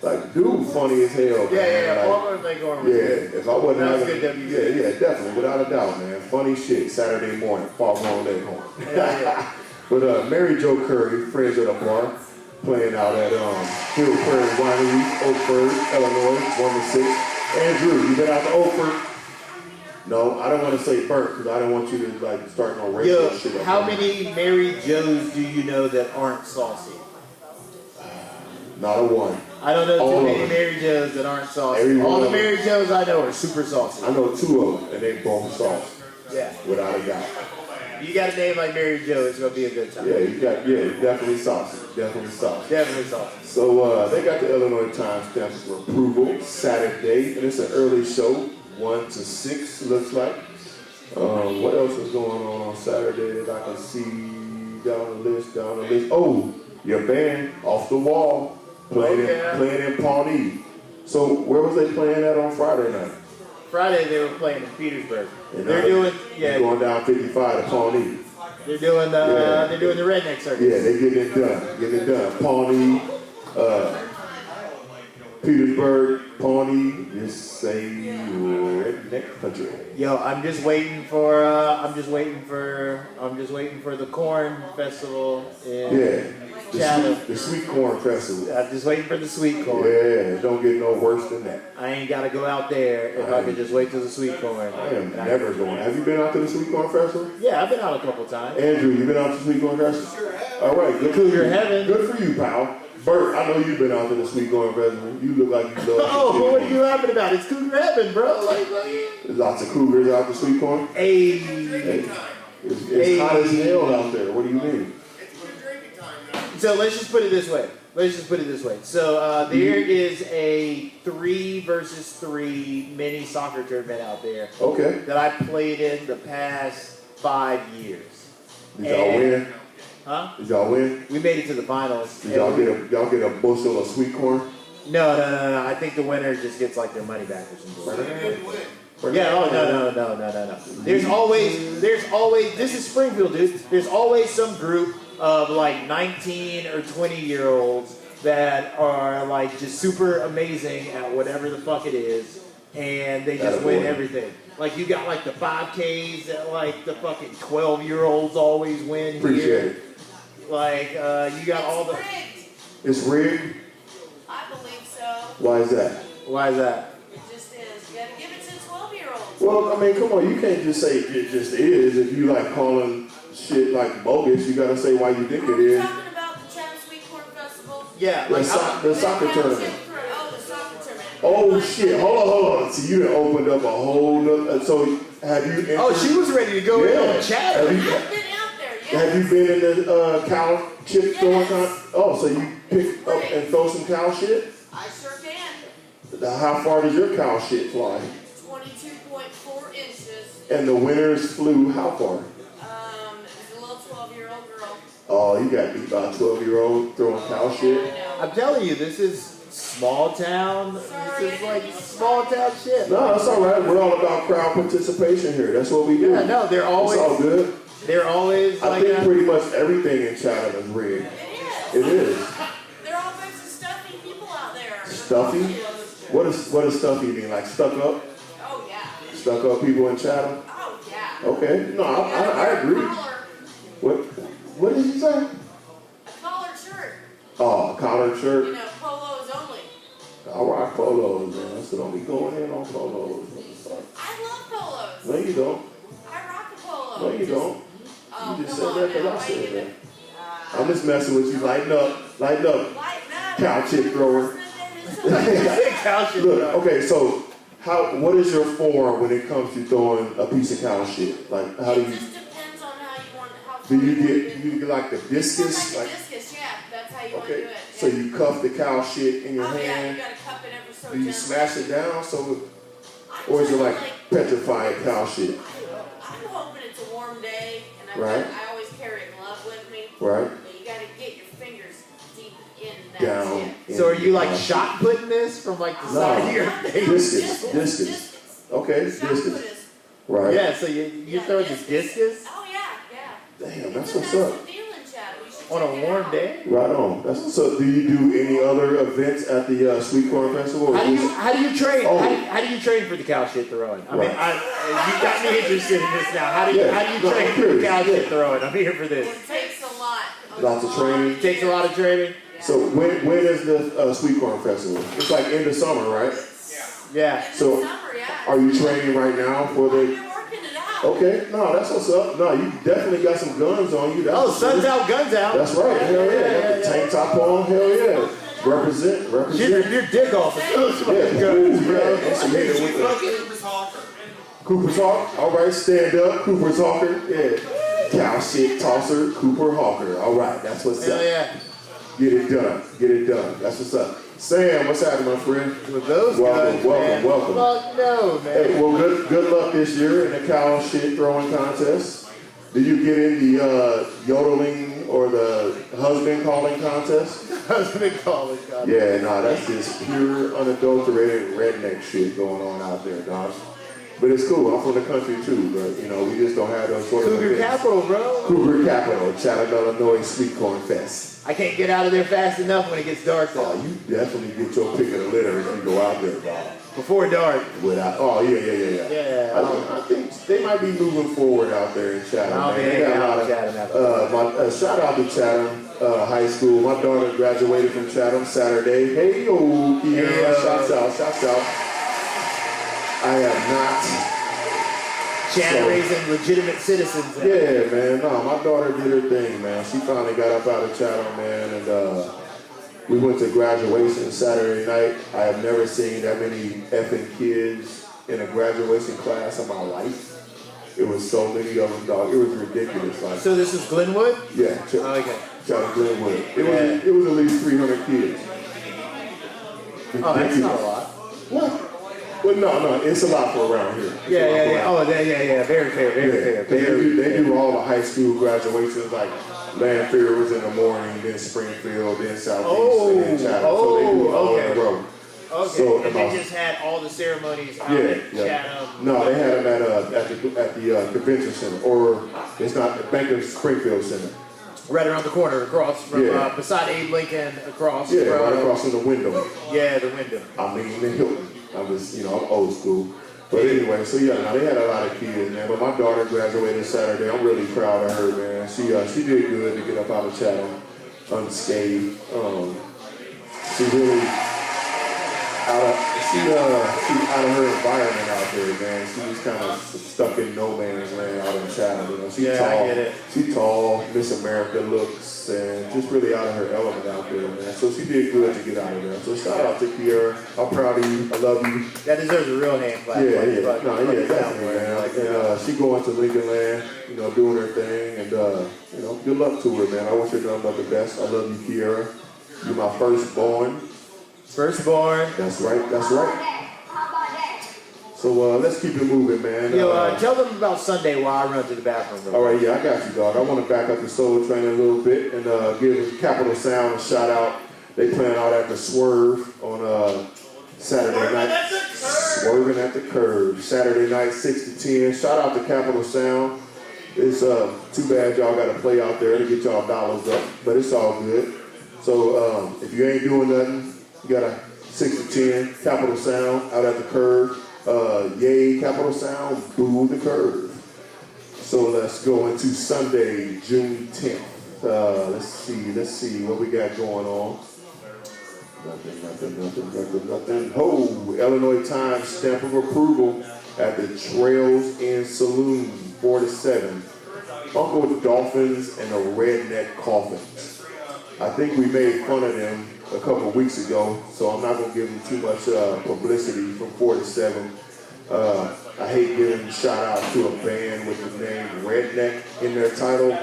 Like, dude, funny as hell. Yeah. Man. Paul Leghorn was Yeah, good. if I wasn't That was having, good WB. yeah, definitely, without a doubt, man. Funny shit, Saturday morning, Foghorn Leghorn. Yeah. But Mary Jo Curry, friends at a bar, playing out at Hill Prairie Winery, Oakford, Illinois, 1-6. Andrew, you been out to Oakford? No, I don't want to say burnt because I don't want you to like start no racial shit. How many Mary Joes do you know that aren't saucy? Not a one. I don't know All too of many them. Mary Joes that aren't saucy. Every All one the of them. Mary Joes I know are super saucy. I know 2 of them, and they both sauce, Yeah. without a doubt. You got a name like Mary Jo, it's gonna be a good time. Definitely saucy, definitely saucy. Definitely saucy. So they got the Illinois Times stamps for approval Saturday, and it's an early show, 1 to 6 looks like. What else is going on Saturday that I can see down the list? Oh, your band, Off the Wall, playing in Pawnee. So where was they playing at on Friday night? Friday they were playing in Petersburg. And They're going down 55 to Pawnee. They're doing the redneck circus. Yeah, they getting it done. Pawnee, Petersburg, Pawnee, just say redneck country. Yo, I'm just waiting for the corn festival in Chatham. The Sweet Corn Festival. I'm just waiting for the sweet corn. Yeah, don't get no worse than that. I ain't gotta go out there if I could just wait till the sweet corn. I am never going. Have you been out to the Sweet Corn Festival? Yeah, I've been out a couple times. Andrew, you been out to the Sweet Corn Festival? Sure have. All right, good for Cougar you. heaven. Good for you, pal. Bert, I know you've been out to the Sweet Corn Festival. You look like you love Oh, what are you laughing about? It's Cougar heaven, bro. There's lots of cougars out to Sweet Corn. Hey. It's hot as hell out there. What do you mean? So let's just put it this way. So there is a 3 versus 3 mini soccer tournament out there Okay. that I played in the past 5 years. Did y'all win? Huh? Did y'all win? We made it to the finals. Did y'all get a bushel of sweet corn? No. I think the winner just gets like their money back or something. Yeah, no. There's always, this is Springfield, dude. There's always some group of like 19 or 20-year-olds that are like just super amazing at whatever the fuck it is, and they just win everything. Like you got like the 5Ks that like the fucking 12-year-olds always win Appreciate here. it. Like you got all the. It's rigged? I believe so. Why is that? Why is that? It just is. You gotta give it to 12-year-olds. Well, I mean, come on, you can't just say it just is. If you like calling shit like bogus, you gotta say why you think it Are we is. talking about the Chatham Sweet Corn Festival? Yeah, The like soccer tournament. Oh, the soccer tournament. Oh shit, hold on. So you done opened up a whole nother, so have you entered? oh, she was ready to go in Yeah. on Chatham. Have you, I've been out there, yes. have you been in the cow chip throwing con? Oh, so you pick up and throw some cow shit? I sure can. How far does your cow shit fly? 22.4 inches. And the winners flew how far? It was a little 12-year-old girl. Oh, you got beat by a 12-year-old throwing cow I shit? know. I'm telling you, this is small town. Sorry, This is like small town shit. No, that's all right. We're all about crowd participation here. That's what we do. Yeah, no, they're It's all always, good. they're always I like think that. pretty much everything in Chatham is rigged. It is. It is. There are all kinds of stuffy people out there. Stuffy? What does stuffy mean? Like stuck up? Oh, yeah. Stuck up people in Chatham? Oh, yeah. Okay. No, I agree. What did you say? A collared shirt. Oh, a collared You shirt. know, polos only. I rock polos, man. So don't be going in on polos. I love polos. No, you don't. I rock a polo. No, you don't. Oh, You just come said on that because now. I Why you said gonna- that. I'm just messing with you. Lighten up. Lighten up. Lighten up. Cow chip thrower. Cow shit. Look, okay, so what is your form when it comes to throwing a piece of cow shit? Like, how do It you, just depends on how you want how do far you wanna get, you get like the discus? Like Like, a discus, yeah. That's how you want to do okay, it. so Yeah. you cuff the cow shit in your Oh, yeah, you hand. gotta cup it ever so Do you gently. smash it down? So, I'm or is it kinda like petrified cow shit? I'm hoping it's a warm day, and Right. I always carry a glove with me. Right? But you gotta get your fingers deep in that Down. shit. So are you like in the cow shot putting this from like the No. side of your face? Discus. Okay, Shot discus. putters. Right? Yeah, so you throw the discus? Oh yeah, yeah. Damn, that's It's a what's nice up. deal in Chatham. You should On a warm day? Right on. So do you do any other events at the Sweet Corn Festival? How do you train? Oh. How do you train for the cow shit throwing? I mean, Right. you got me interested in this now. How do you train for the cow shit throwing? I'm here for this. It takes a lot. Lots of training. It takes a lot of training. So when is the Sweet Corn Festival? It's like end of summer, right? Yeah. So Summer, yeah. are you training right now for I've the? been working it out. Okay, no, that's what's up. No, you definitely got some guns on you. Oh, sun's out, guns out. That's right. Hell yeah. Got the tank top on. Hell yeah. Represent. Your dick off. Yeah, guns, bro. Cooper's Hawk. All right, stand up. Cooper's Hawker. Yeah. Cow shit tosser. Cooper Hawker. All right, that's what's Hell up. yeah. Get it done. Get it done. That's what's up. Sam, what's happening, my friend? With those Welcome, guns, welcome, man. welcome. Fuck no, man. Hey, well, good luck this year in the cow shit throwing contest. Did you get in the yodeling or the husband calling contest? Husband calling contest. Yeah, nah, that's just pure, unadulterated redneck shit going on out there, dog. But it's cool. I'm from the country too, but you know, we just don't have those sort of Cougar events. capital, bro. Cougar capital, Chattanooga, Illinois, Sweet Corn Fest. I can't get out of there fast enough when it gets dark Oh, though. you definitely get your pick of the litter if you go out there, dog. Before dark. Without, Yeah. I think they might be moving forward out there in Chatham. I'll Man. be They got a lot of, shout out to Chatham High School. My daughter graduated from Chatham Saturday. Hey yo, Kiera, Hey, yo. shouts out. I have not. Chatham So- raising legitimate citizens. Yeah, man. No, my daughter did her thing, man. She finally got up out of Chatham, man, and we went to graduation Saturday night. I have never seen that many effing kids in a graduation class in my life. It was so many of them, dog. It was ridiculous. Like, So this is Glenwood? yeah, Oh, okay. Chatham Glenwood. It was at least 300 kids. Oh, that's not a lot. What? Well, no, it's a lot for around here. Yeah. Oh, yeah. Very fair. Yeah, they do all the high school graduations, like Lanphier was in the morning, then Springfield, then Southeast, and then Chatham. So they do it all in a row. Okay, So, and they just had all the ceremonies out Yeah. at Chatham. No, they had them at the convention center, or it's not the Bank of Springfield Center. Right around the corner, across from, Yeah. beside Abe Lincoln, across Yeah, from, right across from the window. Yeah, the window. I mean, the Hilton. I'm old school. But anyway, so yeah, now they had a lot of kids, man. But my daughter graduated Saturday. I'm really proud of her, man. She did good to get up out of Chatham unscathed. She really she's out of her environment out there, man. She was kind of stuck in no man's land out in Chatham. You know, she's tall. I get it. She's tall, Miss America looks, and just really out of her element out there, man. So she did good to get out of there. So shout out to Kiera. I'm proud of you. I love you. That deserves a real hand clap. Definitely, man. And she going to Lincoln Land, doing her thing, and good luck to her, man. I wish her nothing but the best. I love you, Kiera. You're my firstborn. Firstborn. That's right. So let's keep it moving, man. Tell them about Sunday while I run to the bathroom. All right, yeah, I got you, dog. I want to back up the Soul Train a little bit and give Capital Sound a shout out. They playing out at the Swerve on Saturday night. Swerving at the Curve. Saturday night, 6 to 10. Shout out to Capital Sound. It's too bad y'all got to play out there to get y'all dollars up, but it's all good. So if you ain't doing nothing, you got a 6 to 10 Capital Sound out at the Curve. Yay, Capital Sound, boo the Curve. So let's go into Sunday, June 10th. Let's see what we got going on. Nothing. Oh, Illinois Times stamp of approval at the Trails Inn Saloon, 4 to 7. Uncle Dolphins and the Redneck Coffins. I think we made fun of them a couple of weeks ago, so I'm not going to give them too much publicity from 4 to 7. I hate giving a shout out to a band with the name Redneck in their title,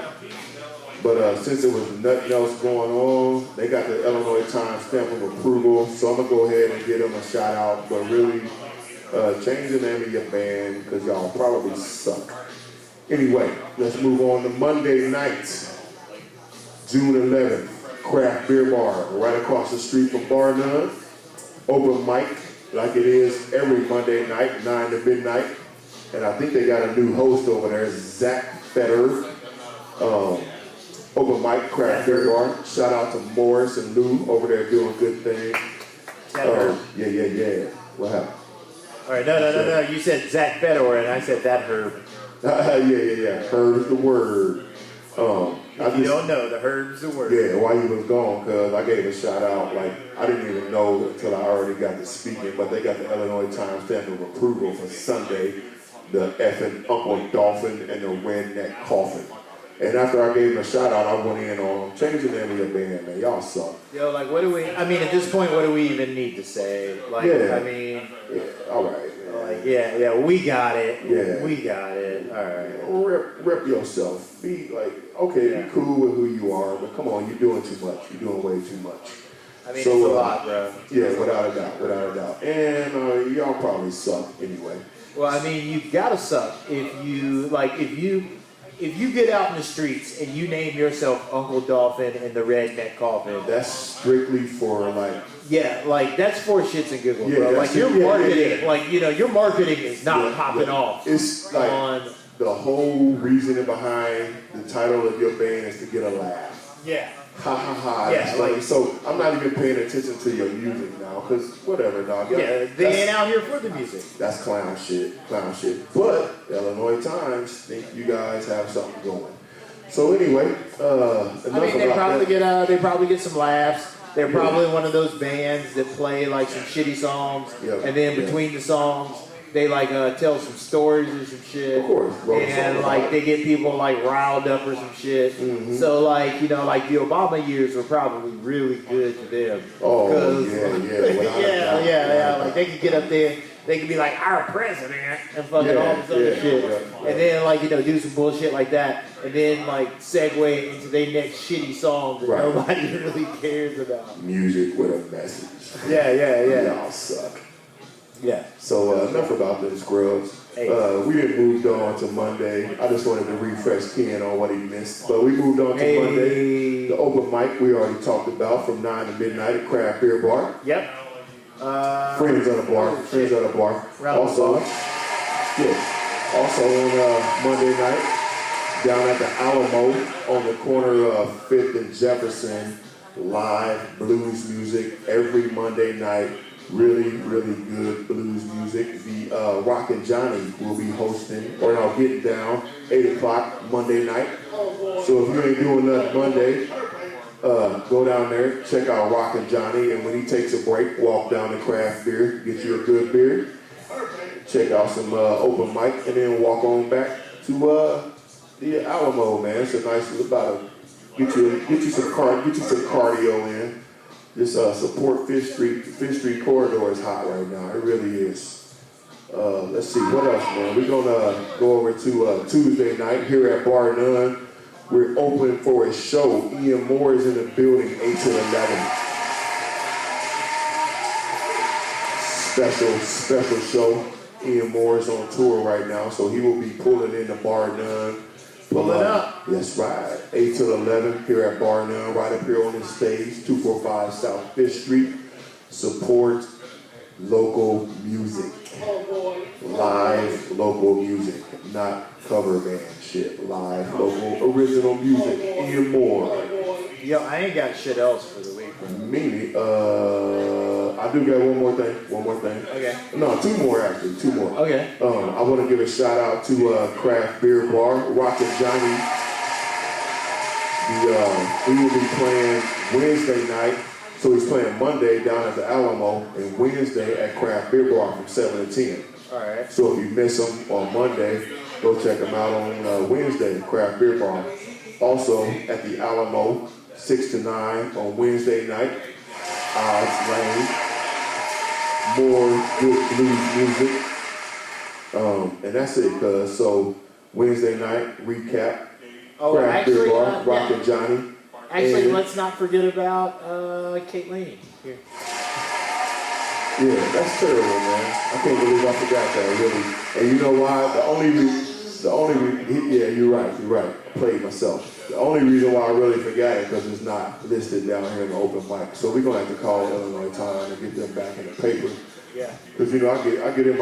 but since there was nothing else going on, they got the Illinois Times stamp of approval, so I'm going to go ahead and give them a shout out, but really change the name of your band because y'all probably suck. Anyway, let's move on to Monday night, June 11th. Craft Beer Bar, right across the street from Bar None. Open mic, like it is every Monday night, 9 to midnight. And I think they got a new host over there, Zach Fetter. Open mic, craft beer bar. Shout out to Morris and Lou over there doing good things. Yeah. What happened? All right, no. You said Zach Fedor, and I said that Herb. Yeah. Herb is the word. If you don't know, the Herb's the word. Yeah, while you was gone, cause I gave a shout out. Like I didn't even know until I already got to speaking, but they got the Illinois Times stamp of approval for Sunday. The effing Uncle Dolphin and the Redneck Coffin. And after I gave him a shout out, I went in on change the name of your band, man. Y'all suck. Yo, like, what do we? I mean, at this point, what do we even need to say? Like, Yeah. I mean, all right. Like, yeah, we got it. Yeah, we got it. All right. Rep yourself. Be like, okay, be cool with who you are, but come on, you're doing too much. You're doing way too much. I mean, so, it's a lot, bro. Yeah, without a doubt. And y'all probably suck anyway. Well, I mean, you gotta suck if you get out in the streets and you name yourself Uncle Dolphin and the Redneck Coffin. That's strictly for like. Yeah, like that's for shits and giggles, yeah, bro. Like your marketing, yeah. like your marketing is not popping off. It's like on the whole reasoning behind the title of your band is to get a laugh. Yeah. Ha ha ha. Yeah, like, so I'm not even paying attention to your music now, because whatever, dog. Yeah, they ain't out here for the music. That's clown shit. But Illinois Times think you guys have something going. So anyway, I mean, they probably get some laughs. They're probably one of those bands that play like some shitty songs, and then between the songs, they like tell some stories or some shit. Of course. And like they get people like riled up or some shit. Mm-hmm. So like, like the Obama years were probably really good to them. Oh, yeah. yeah. Like they could get up there, they could be like our president and fucking all this other shit. Yeah. And then like, do some bullshit like that. And then like segue into their next shitty song that nobody really cares about. Music with a message. Yeah. Y'all suck. Yeah. So enough about them scrubs. Hey. We didn't moved on to Monday. I just wanted to refresh Ken on what he missed. But we moved on to Monday. The open mic we already talked about from 9 to midnight at Craft Beer Bar. Yep. Friends on the bar. Also on Monday night, down at the Alamo on the corner of 5th and Jefferson, live blues music every Monday night. Really good blues music. The Rockin' Johnny will be hosting, or I'll get down, 8 o'clock Monday night. So if you ain't doing nothing Monday, go down there, check out Rockin' Johnny, and when he takes a break, walk down to Craft Beer, get you a good beer, check out some open mic, and then walk on back to the Alamo, man. It's a nice little battle. Get you some cardio in. This support Fifth Street corridor is hot right now. It really is. Let's see, what else, man? We're gonna go over to Tuesday night here at Bar None. We're open for a show. Ian Moore is in the building, 8 to 11. Special show. Ian Moore is on tour right now, so he will be pulling in the Bar None. Pulling up. That's right. 8 to 11 here at Bar None, right up here on the stage, 245 South 5th Street. Support local music. Live local music, not cover band shit. Live local original music. Ian Moore. Yo, I ain't got shit else for the week, bro. Meaning, I do got one more thing. Okay. No, two more. Okay. I want to give a shout out to Craft Beer Bar, Rockin' Johnny. We will be playing Wednesday night. So he's playing Monday down at the Alamo and Wednesday at Craft Beer Bar from 7 to 10. All right. So if you miss him on Monday, go check him out on Wednesday at Craft Beer Bar. Also at the Alamo, 6 to 9 on Wednesday night. Odds Lane. More good blues music. And that's it, cuz. So Wednesday night, recap. Craft Beer Bar, Rockin' Johnny. Actually, let's not forget about Caitlin here. Yeah, that's terrible, man. I can't believe I forgot that, really. And you know why? Yeah, you're right. I played myself. The only reason why I really forgot it because it's not listed down here in the open mic. So we're gonna have to call Illinois Times and get them back in the paper. Yeah. Because I get in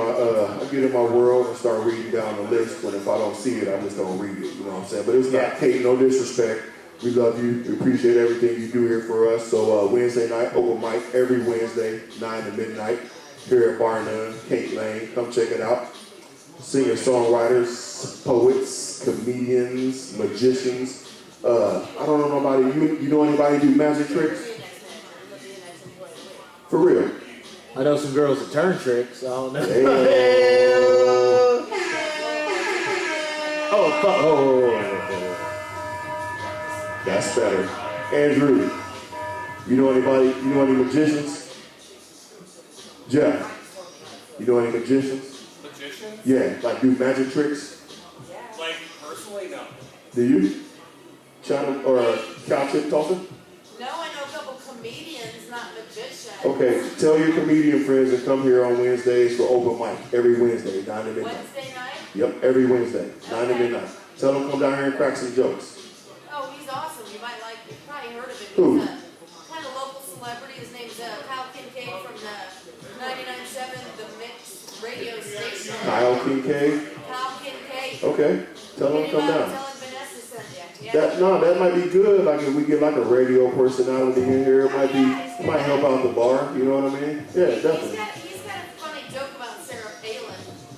my world and start reading down the list. But if I don't see it, I just don't read it. You know what I'm saying? But it's not Kate. No disrespect. We love you. We appreciate everything you do here for us. So Wednesday night, open mic every Wednesday, 9 to midnight, here at Bar None, Kate Lane. Come check it out. Singers, songwriters, poets, comedians, magicians. I don't know nobody. You know anybody do magic tricks? For real? I know some girls that turn tricks. I don't know. That's better. Andrew, you know anybody? You know any magicians? Jeff, you know any magicians? Magicians? Yeah, like do magic tricks? Like, personally, no. Do you? China or cow chip tossing? No, I know a couple comedians, not magicians. Okay, tell your comedian friends to come here on Wednesdays for open mic. Every Wednesday, 9 to midnight. Wednesday night? Yep, every Wednesday, 9 to midnight. Tell them to come down here and crack some jokes. Oh, he's awesome. You might like, you've probably heard of him. Who? He's a kind of local celebrity. His name's Kyle Kincaid from the 99.7 The Mix radio station. Kyle Kincaid? Kyle Kincaid. Okay, tell them to come down. Tell him Vanessa sent you. Yeah. That might be good. Like if we get like a radio personality in here, it might help out the bar. You know what I mean? Yeah, definitely. He's got a funny joke about Sarah Palin.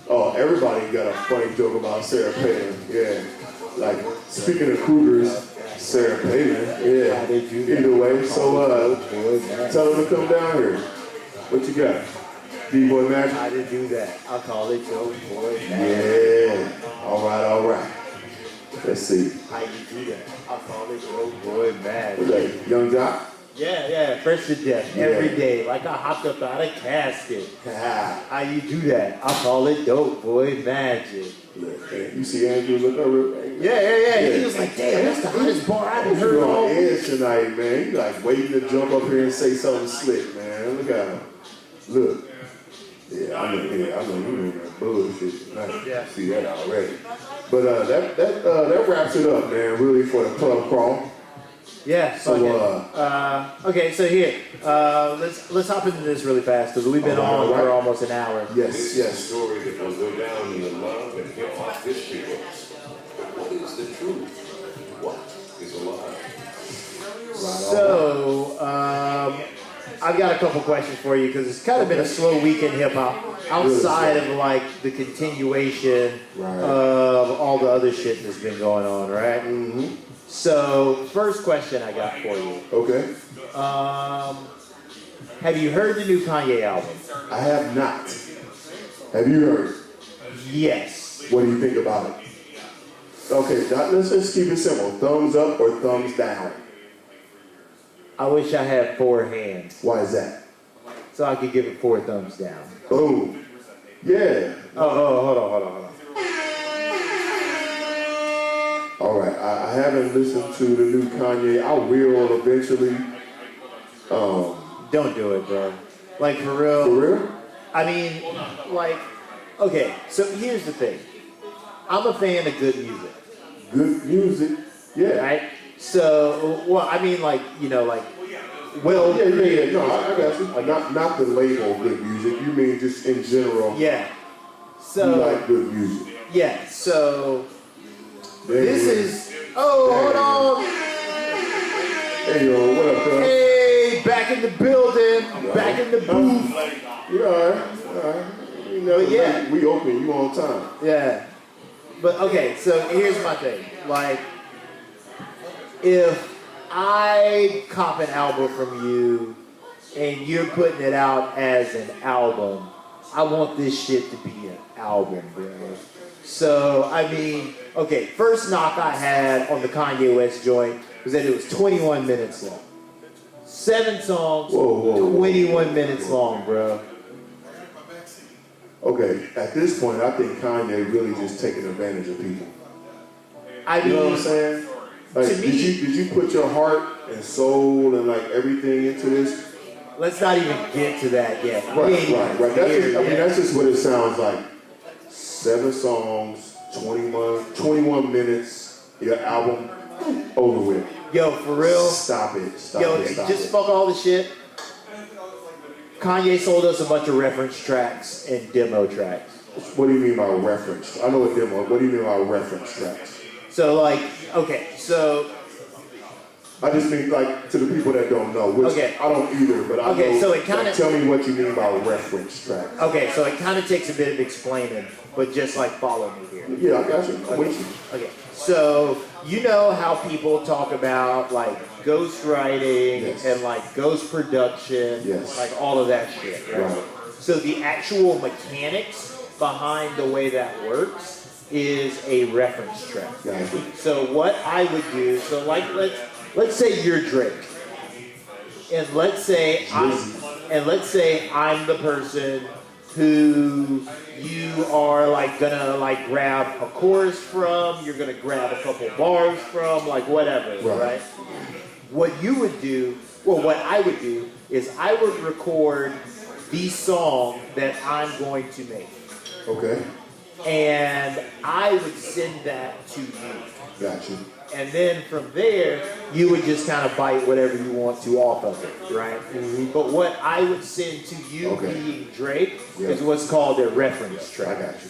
Oh, everybody got a funny joke about Sarah Palin. Yeah. Like, speaking of cougars, Sarah Palin. Yeah. Either way. So, tell them to come down here. What you got? D-Boy Magic? I didn't do that. I'll call it Joe Boy Magic. Yeah. All right. Let's see. How you do that? I'll call it Joe Boy Magic. What's that? Young Jock? Yeah, fresh to death, every day, like I hopped up out of casket. How you do that? I call it dope boy magic. Look, you see Andrew look over? Yeah. He was like, damn, that's the hottest bar I've heard on all edge tonight, man. You like waiting to jump up here and say something slick, man. Look at him. Look. Yeah, I know you know that bullshit tonight. Yeah. See that already. But that wraps it up, man, really, for the club crawl. Yeah. So okay. So here, let's hop into this really fast because we've been on for almost an hour. Yes. A story that will go down in the love and hip hop history books. What is the truth? What is a lie? So I've got a couple questions for you because it's kind of been a slow week in hip hop outside of like the continuation of all the other shit that's been going on, right? Mm-hmm. So, first question I got for you. Okay. Have you heard the new Kanye album? I have not. Have you heard? Yes. What do you think about it? Okay, let's just keep it simple. Thumbs up or thumbs down? I wish I had 4 hands. Why is that? So I could give it 4 thumbs down. Boom. Yeah. Hold on. All right, I haven't listened to the new Kanye. I will eventually. Don't do it, bro. Like, for real. For real? I mean, like, okay, so here's the thing. I'm a fan of good music. Good music? Yeah. Right? So, well, I mean, like, you know, like, well, yeah. No, I got you. Like, not the label good music. You mean just in general? Yeah. So. You like good music? Yeah, so. There This is. Hold on. Hey, yo, what up, cuz? Hey, back in the building, back in the booth. You all right? You know, yeah. We open, you on time. Yeah. But okay, so here's my thing. Like, if I cop an album from you and you're putting it out as an album, I want this shit to be an album, bro. So, I mean, okay, first knock I had on the Kanye West joint was that it was 21 minutes long. 7 songs, 21 minutes long, bro. Okay, at this point, I think Kanye really just taking advantage of people. I mean, you know what I'm saying? Like, to me, did you put your heart and soul and like everything into this? Let's not even get to that yet. Right. That's just what it sounds like. 7 songs, 21 minutes, your album, over with. Yo, for real? Stop it. Fuck all the shit. Kanye sold us a bunch of reference tracks and demo tracks. What do you mean by reference? I know a demo. What do you mean by reference tracks? So, like, okay, so I just mean like to the people that don't know, which Okay. I don't either, but I know. So it kinda, like, tell me what you mean by reference track. Okay, so it kind of takes a bit of explaining, but just like follow me here. Yeah, I got you. I'm with you. Okay, so you know how people talk about like ghostwriting Yes. and like ghost production, Yes. like all of that shit, right? Right. So the actual mechanics behind the way that works is a reference track. Got you. So what I would do, so like let's say you're Drake, and let's say I'm the person who you are like gonna like grab a chorus from, you're gonna grab a couple bars from, like whatever, right? What you would do, well, what I would do is I would record the song that I'm going to make. Okay. And I would send that to you. Got you. And then from there, you would just kind of bite whatever you want to off of it, right? Mm-hmm. But what I would send to you, being Drake, is what's called a reference track. I got you.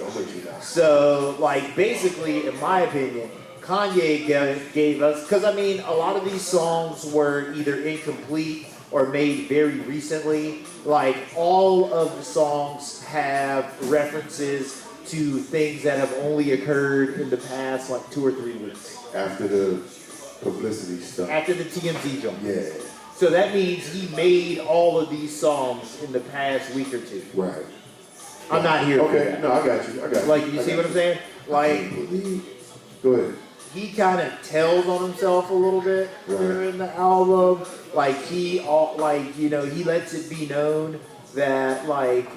I'm with you now. So, like, basically, in my opinion, Kanye gave us, because I mean, a lot of these songs were either incomplete or made very recently. Like, all of the songs have references to things that have only occurred in the past, like 2 or 3 weeks. After the publicity stuff. After the TMZ joint. Yeah. So that means he made all of these songs in the past week or two. Right. I'm not here for Okay, that. no, I got you. Like, you see what I'm saying? Like, go ahead. He kind of tells on himself a little bit during the album. Like, he lets it be known that, like,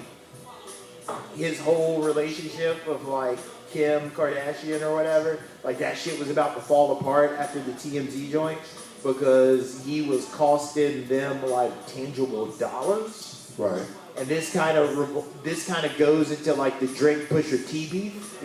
his whole relationship of, like, Kim Kardashian or whatever, like, that shit was about to fall apart after the TMZ joint because he was costing them, like, tangible dollars. Right. And this kind of goes into, like, the Drake Pusha T beef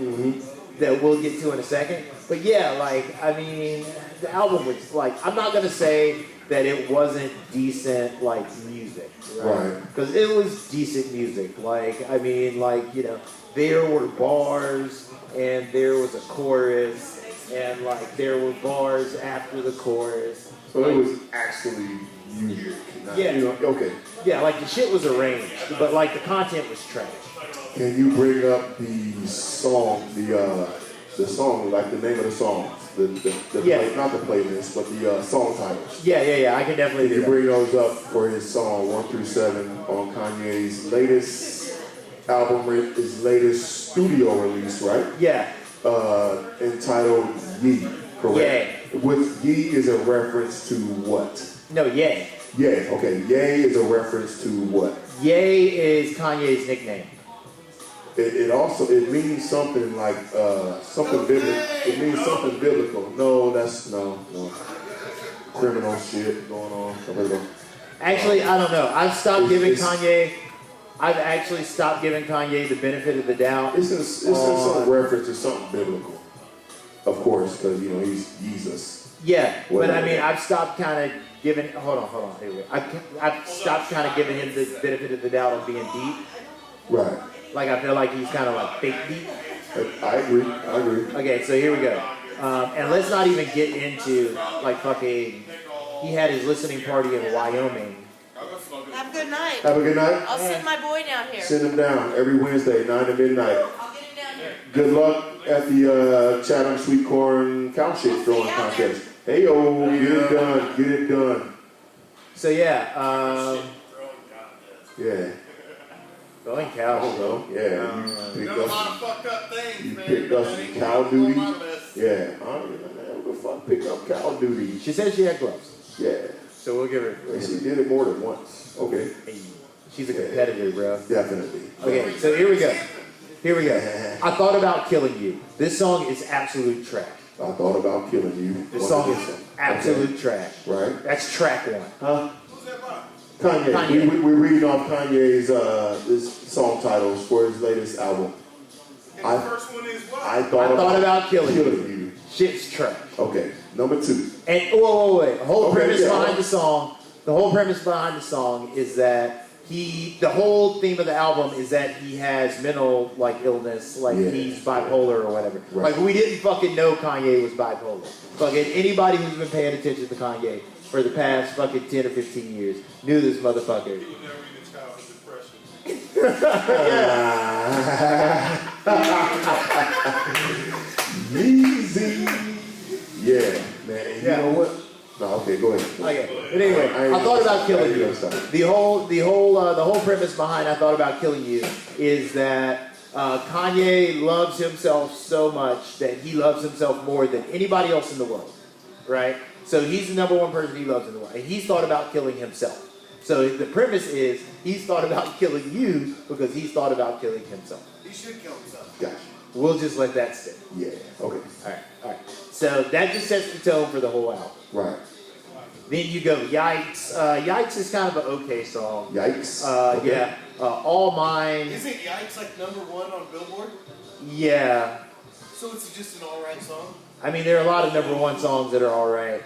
that we'll get to in a second. But yeah, like, I mean, the album was, like, I'm not going to say that it wasn't decent, like, music, right? Because it was decent music. Like, I mean, like, you know, there were bars and there was a chorus and, like, there were bars after the chorus. So it was actually music. Yeah. You know, okay. Yeah, like, the shit was arranged, but, like, the content was trash. Can you bring up the song, the song, like the name of the songs, not the playlist, but the song titles? Yeah, I can definitely do that. Can you bring those up for his song 1 through 7 on Kanye's latest album, his latest studio release, right? Yeah. Entitled Ye, correct? Yeah. With Ye is a reference to what? No, Ye. Ye, okay. Ye is a reference to what? Ye is Kanye's nickname. It means something like something biblical. It means something biblical. No, criminal shit going on. Actually, I don't know. I've actually stopped giving Kanye the benefit of the doubt. It's in some reference to something biblical, of course, because you know he's Jesus. Yeah, but I mean, I've stopped kind of giving. Hold on. Here we go. I've stopped kind of giving him the benefit of the doubt of being deep. Right. Like, I feel like he's kind of like fake deep. I agree. Okay, so here we go. And let's not even get into, like, fucking, he had his listening party in Wyoming. Have a good night. Have a good night. I'll send my boy down here. Send him down every Wednesday, 9 to midnight. I'll get him down here. Good luck at the Chatham Sweet Corn Cow Shit throwing contest. Hey yo, get it done. So yeah, yeah. Throwing cows, though. Yeah, you picked a lot of fucked up things, man. Picked up some cow duty. Yeah, what the fuck? Pick up cow duty. She said she had gloves. Yeah. So we'll give her. And she did it more than once. Okay. Hey, she's a competitor, bro. Definitely. Okay, so here we go. I thought about killing you. This song is absolute trash. I thought about killing you. This song is absolute trash. Right. That's track 1. Huh? Kanye. We're reading off Kanye's his song titles for his latest album. And the first one is what? I thought about killing you. Shit's trash. Okay. Number 2. And wait. The whole premise behind the song is that the whole theme of the album is that he has mental like illness, like he's bipolar or whatever. Right. Like we didn't fucking know Kanye was bipolar. Fucking anybody who's been paying attention to Kanye for the past fucking 10 or 15 years knew this motherfucker. He would never be the child of depression. Easy. Yeah, man. And you know what? No, okay, go ahead. Okay, but anyway, I thought about killing you. The whole premise behind I thought about killing you is that Kanye loves himself so much that he loves himself more than anybody else in the world, right? So he's the number one person he loves in the world, and he's thought about killing himself. So the premise is he's thought about killing you because he's thought about killing himself. He should kill himself. Gotcha. We'll just let that sit. Yeah. Okay. All right. So that just sets the tone for the whole album. Right. Then you go Yikes. Yikes is kind of an okay song. Yikes. Okay. Yeah. All Mine. Isn't Yikes like #1 on Billboard? Yeah. So it's just an alright song? I mean, there are a lot of #1 songs that are alright.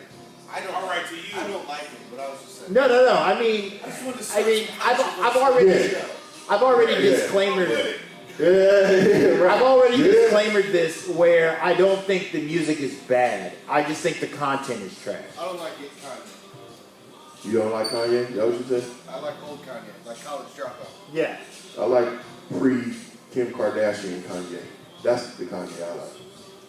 I don't alright to you. I don't like it, but I was just saying. No. I mean, I've already disclaimed. I've already disclaimed this where I don't think the music is bad. I just think the content is trash. I don't like it, Kanye. You don't like Kanye? Is that what you said? I like old Kanye, like College Dropout. Yeah. I like pre-Kim Kardashian Kanye. That's the Kanye I like.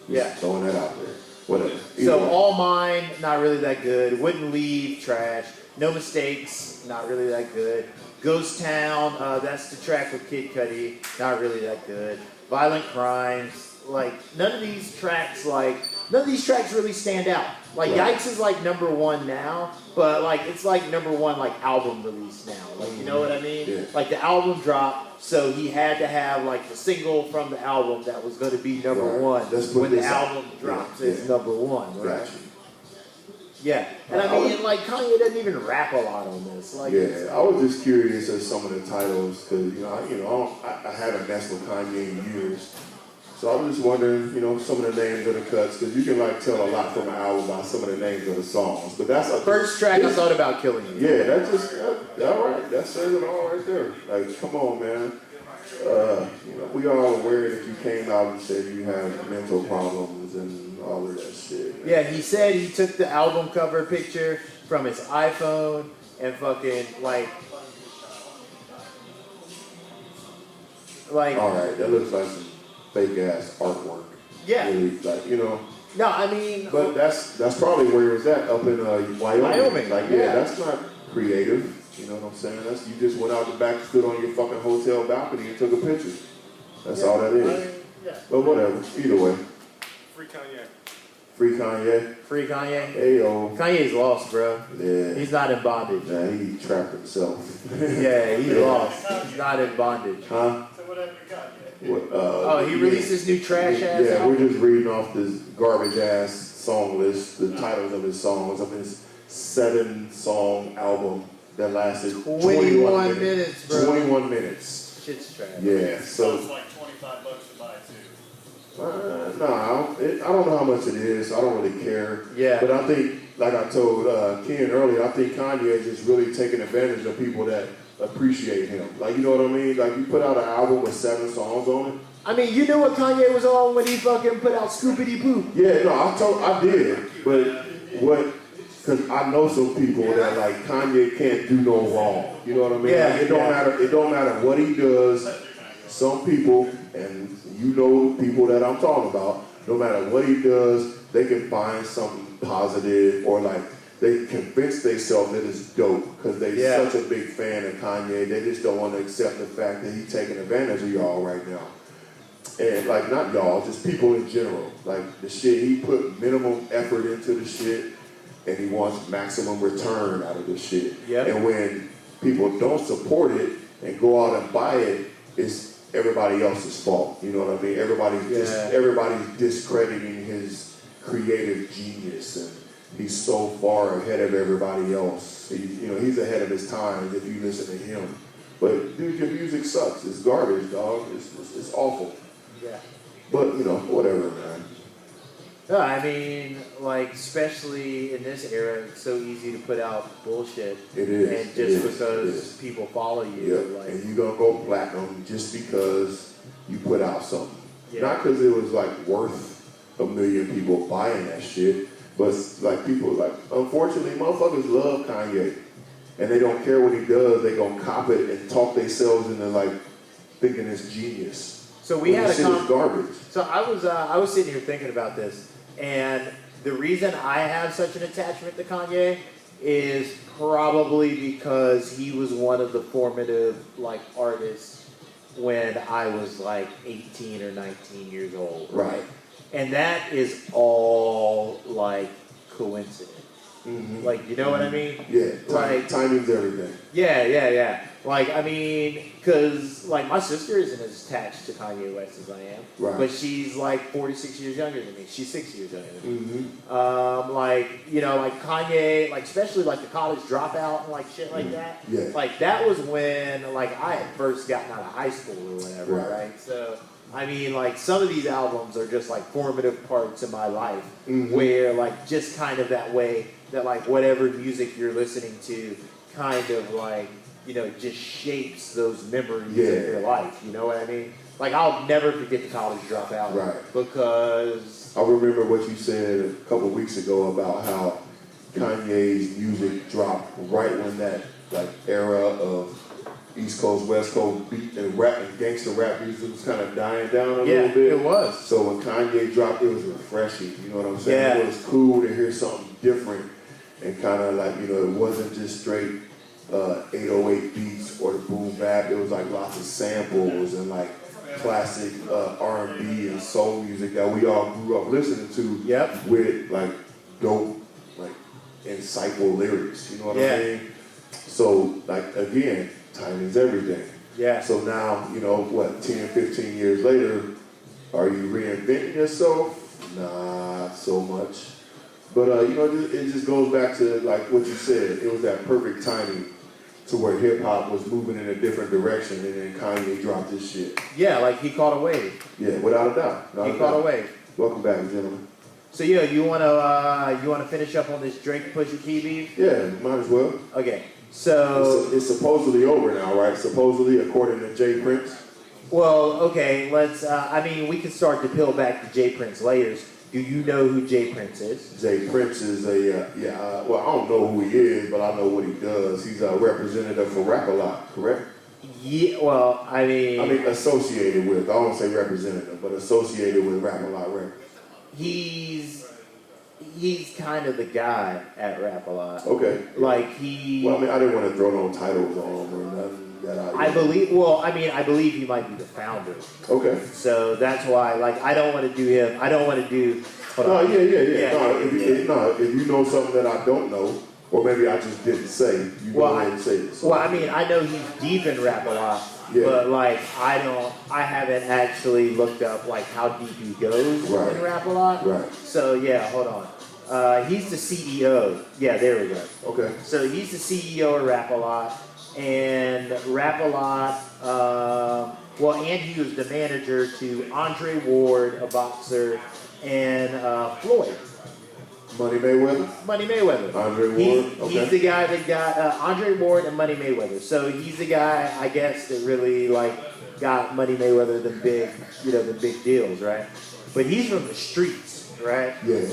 Yeah. Throwing that out there. Whatever. So All Mine, not really that good. Wouldn't Leave, trash. No Mistakes, not really that good. Ghost Town, that's the track with Kid Cudi, not really that good. Violent Crimes, like none of these tracks really stand out. Like Yikes is like #1 now, but like it's like #1 like album release now. Like you know what I mean? Yeah. Like the album dropped, so he had to have like the single from the album that was going to be #1 when the album drops. It's #1, right? Gotcha. Yeah, and I mean, like Kanye doesn't even rap a lot on this. Like, yeah, I was just curious at some of the titles because I haven't messed with Kanye in years, so I was just wondering, some of the names of the cuts because you can like tell a lot from an album by some of the names of the songs. But that's first track I thought about killing you. Yeah, that's all right. That says it all right there. Like, come on, man. We all aware that you came out and said you have mental problems and all of that shit. Yeah, he said he took the album cover picture from his iPhone and fucking like. All right, that looks like some fake ass artwork. Yeah. Really, No, I mean. But that's probably where it's at up in Wyoming. Like, that's not creative. You know what I'm saying? You just went out the back, stood on your fucking hotel balcony and took a picture. That's all that is. But whatever. Either way. Free Kanye. Free Kanye. Free Kanye. Hey yo. Kanye's lost, bro. Yeah. He's not in bondage. Nah, he trapped himself. Yeah, he's lost. He's not in bondage. Huh? So what happened to Kanye? He released his new trash ass Yeah, album? we're just reading off this garbage ass song list, the titles of his songs of his 7-song album that lasted 21 minutes, bro. 21 minutes. Shit's trash. Yeah, so. It's like $25 to buy too. I don't know how much it is. I don't really care. Yeah. But I think, like I told Ken earlier, I think Kanye is just really taking advantage of people that appreciate him. Like, you know what I mean? Like, you put out an album with 7 songs on it. I mean, you knew what Kanye was on when he fucking put out Scoopity Poop. Yeah, no, I did. But because I know some people that like Kanye can't do no wrong. You know what I mean? Yeah, like, it don't matter what he does. Some people, and you know people that I'm talking about, no matter what he does, they can find something positive or like they convince themselves that it's dope because they're such a big fan of Kanye. They just don't want to accept the fact that he's taking advantage of y'all right now. And like, not y'all, just people in general. Like the shit, he put minimum effort into the shit and he wants maximum return out of the shit. Yep. And when people don't support it and go out and buy it, it's everybody else's fault. You know what I mean? Everybody's discrediting his creative genius, and he's so far ahead of everybody else. He's ahead of his time if you listen to him. But dude, your music sucks. It's garbage, dog. It's awful. Yeah. But whatever, man. No, I mean, like, especially in this era, it's so easy to put out bullshit. It is. And just because people follow you. Yeah, Like, and you're going to go platinum just because you put out something. Yeah. Not because it was, like, worth a million people buying that shit, but, like, people, like, unfortunately, motherfuckers love Kanye. And they don't care what he does. They going to cop it and talk themselves into, like, thinking it's genius. So we had a shit is garbage. So I was sitting here thinking about this, and the reason I have such an attachment to Kanye is probably because he was one of the formative like artists when I was like 18 or 19 years old. Right. And that is all like coincidence. Mm-hmm. Like, you know what I mean? Yeah, like timing's everything. Yeah. Like, I mean, because, like, my sister isn't as attached to Kanye West as I am. Right. But she's, like, 46 years younger than me. She's 6 years younger than me. Mm-hmm. Like, you know, like, Kanye, like, especially, like, the college dropout and, like, shit like that. Yeah. Like, that was when, like, I had first gotten out of high school or whatever, Right. So, I mean, like, some of these albums are just, like, formative parts of my life Mm-hmm. where, like, just kind of that way that, like, whatever music you're listening to kind of, like, you know, just shapes those memories of your life. You know what I mean? Like, I'll never forget the college dropout. Right. Because I remember what you said a couple of weeks ago about how Kanye's music dropped right when that, like, era of East Coast, West Coast beat and rap and gangster rap music was kind of dying down a little bit. It was. So when Kanye dropped, it was refreshing. You know what I'm saying? Yeah. It was cool to hear something different and kind of like, you know, it wasn't just straight 808 beats or the boom bap. It was like lots of samples and like classic R&B and soul music that we all grew up listening to. Yep. With like dope, like insightful lyrics. You know what I mean? So like again, timing's everything. Yeah. So now, you know, what, 10, 15 years later, are you reinventing yourself? Not so much. But, you know, it just goes back to, like, what you said. It was that perfect timing to where hip-hop was moving in a different direction, and then Kanye dropped this shit. Yeah, like, he caught a wave. Yeah, without a doubt. He caught a wave. Welcome back, gentlemen. So, yeah, you wanna finish up on this Drake Pusha T beef? Yeah, might as well. Okay, so... It's supposedly over now, right? Supposedly, according to Jay Prince. Well, okay, let's, I mean, we can start to peel back the Jay Prince layers. Do you know who Jay Prince is? Jay Prince is well, I don't know who he is, but I know what he does. He's a representative for Rap-A-Lot, correct? Yeah, well, I mean, associated with, I don't say representative, but associated with Rap-A-Lot Records. He's kind of the guy at Rap-A-Lot. Okay. Like, Well, I mean, I didn't want to throw no titles on him or nothing. I believe he might be the founder. Okay. So that's why, like, I don't want to do him. I don't want to do. If you know something that I don't know, or maybe I just didn't say, you go ahead and say this. Well, I mean, I know he's deep in Rap-A-Lot, Yeah. but like, I haven't actually looked up like how deep he goes in Rap-A-Lot. Right. So yeah, hold on. He's the CEO. Yeah, there we go. Okay. So he's the CEO of Rap-A-Lot. And Rap-A-Lot, and he was the manager to Andre Ward, a boxer, and Floyd. Money Mayweather. Andre Ward. He's the guy that got Andre Ward and Money Mayweather. So he's the guy, I guess, that really like got Money Mayweather the big deals, right? But he's from the streets, right? Yeah.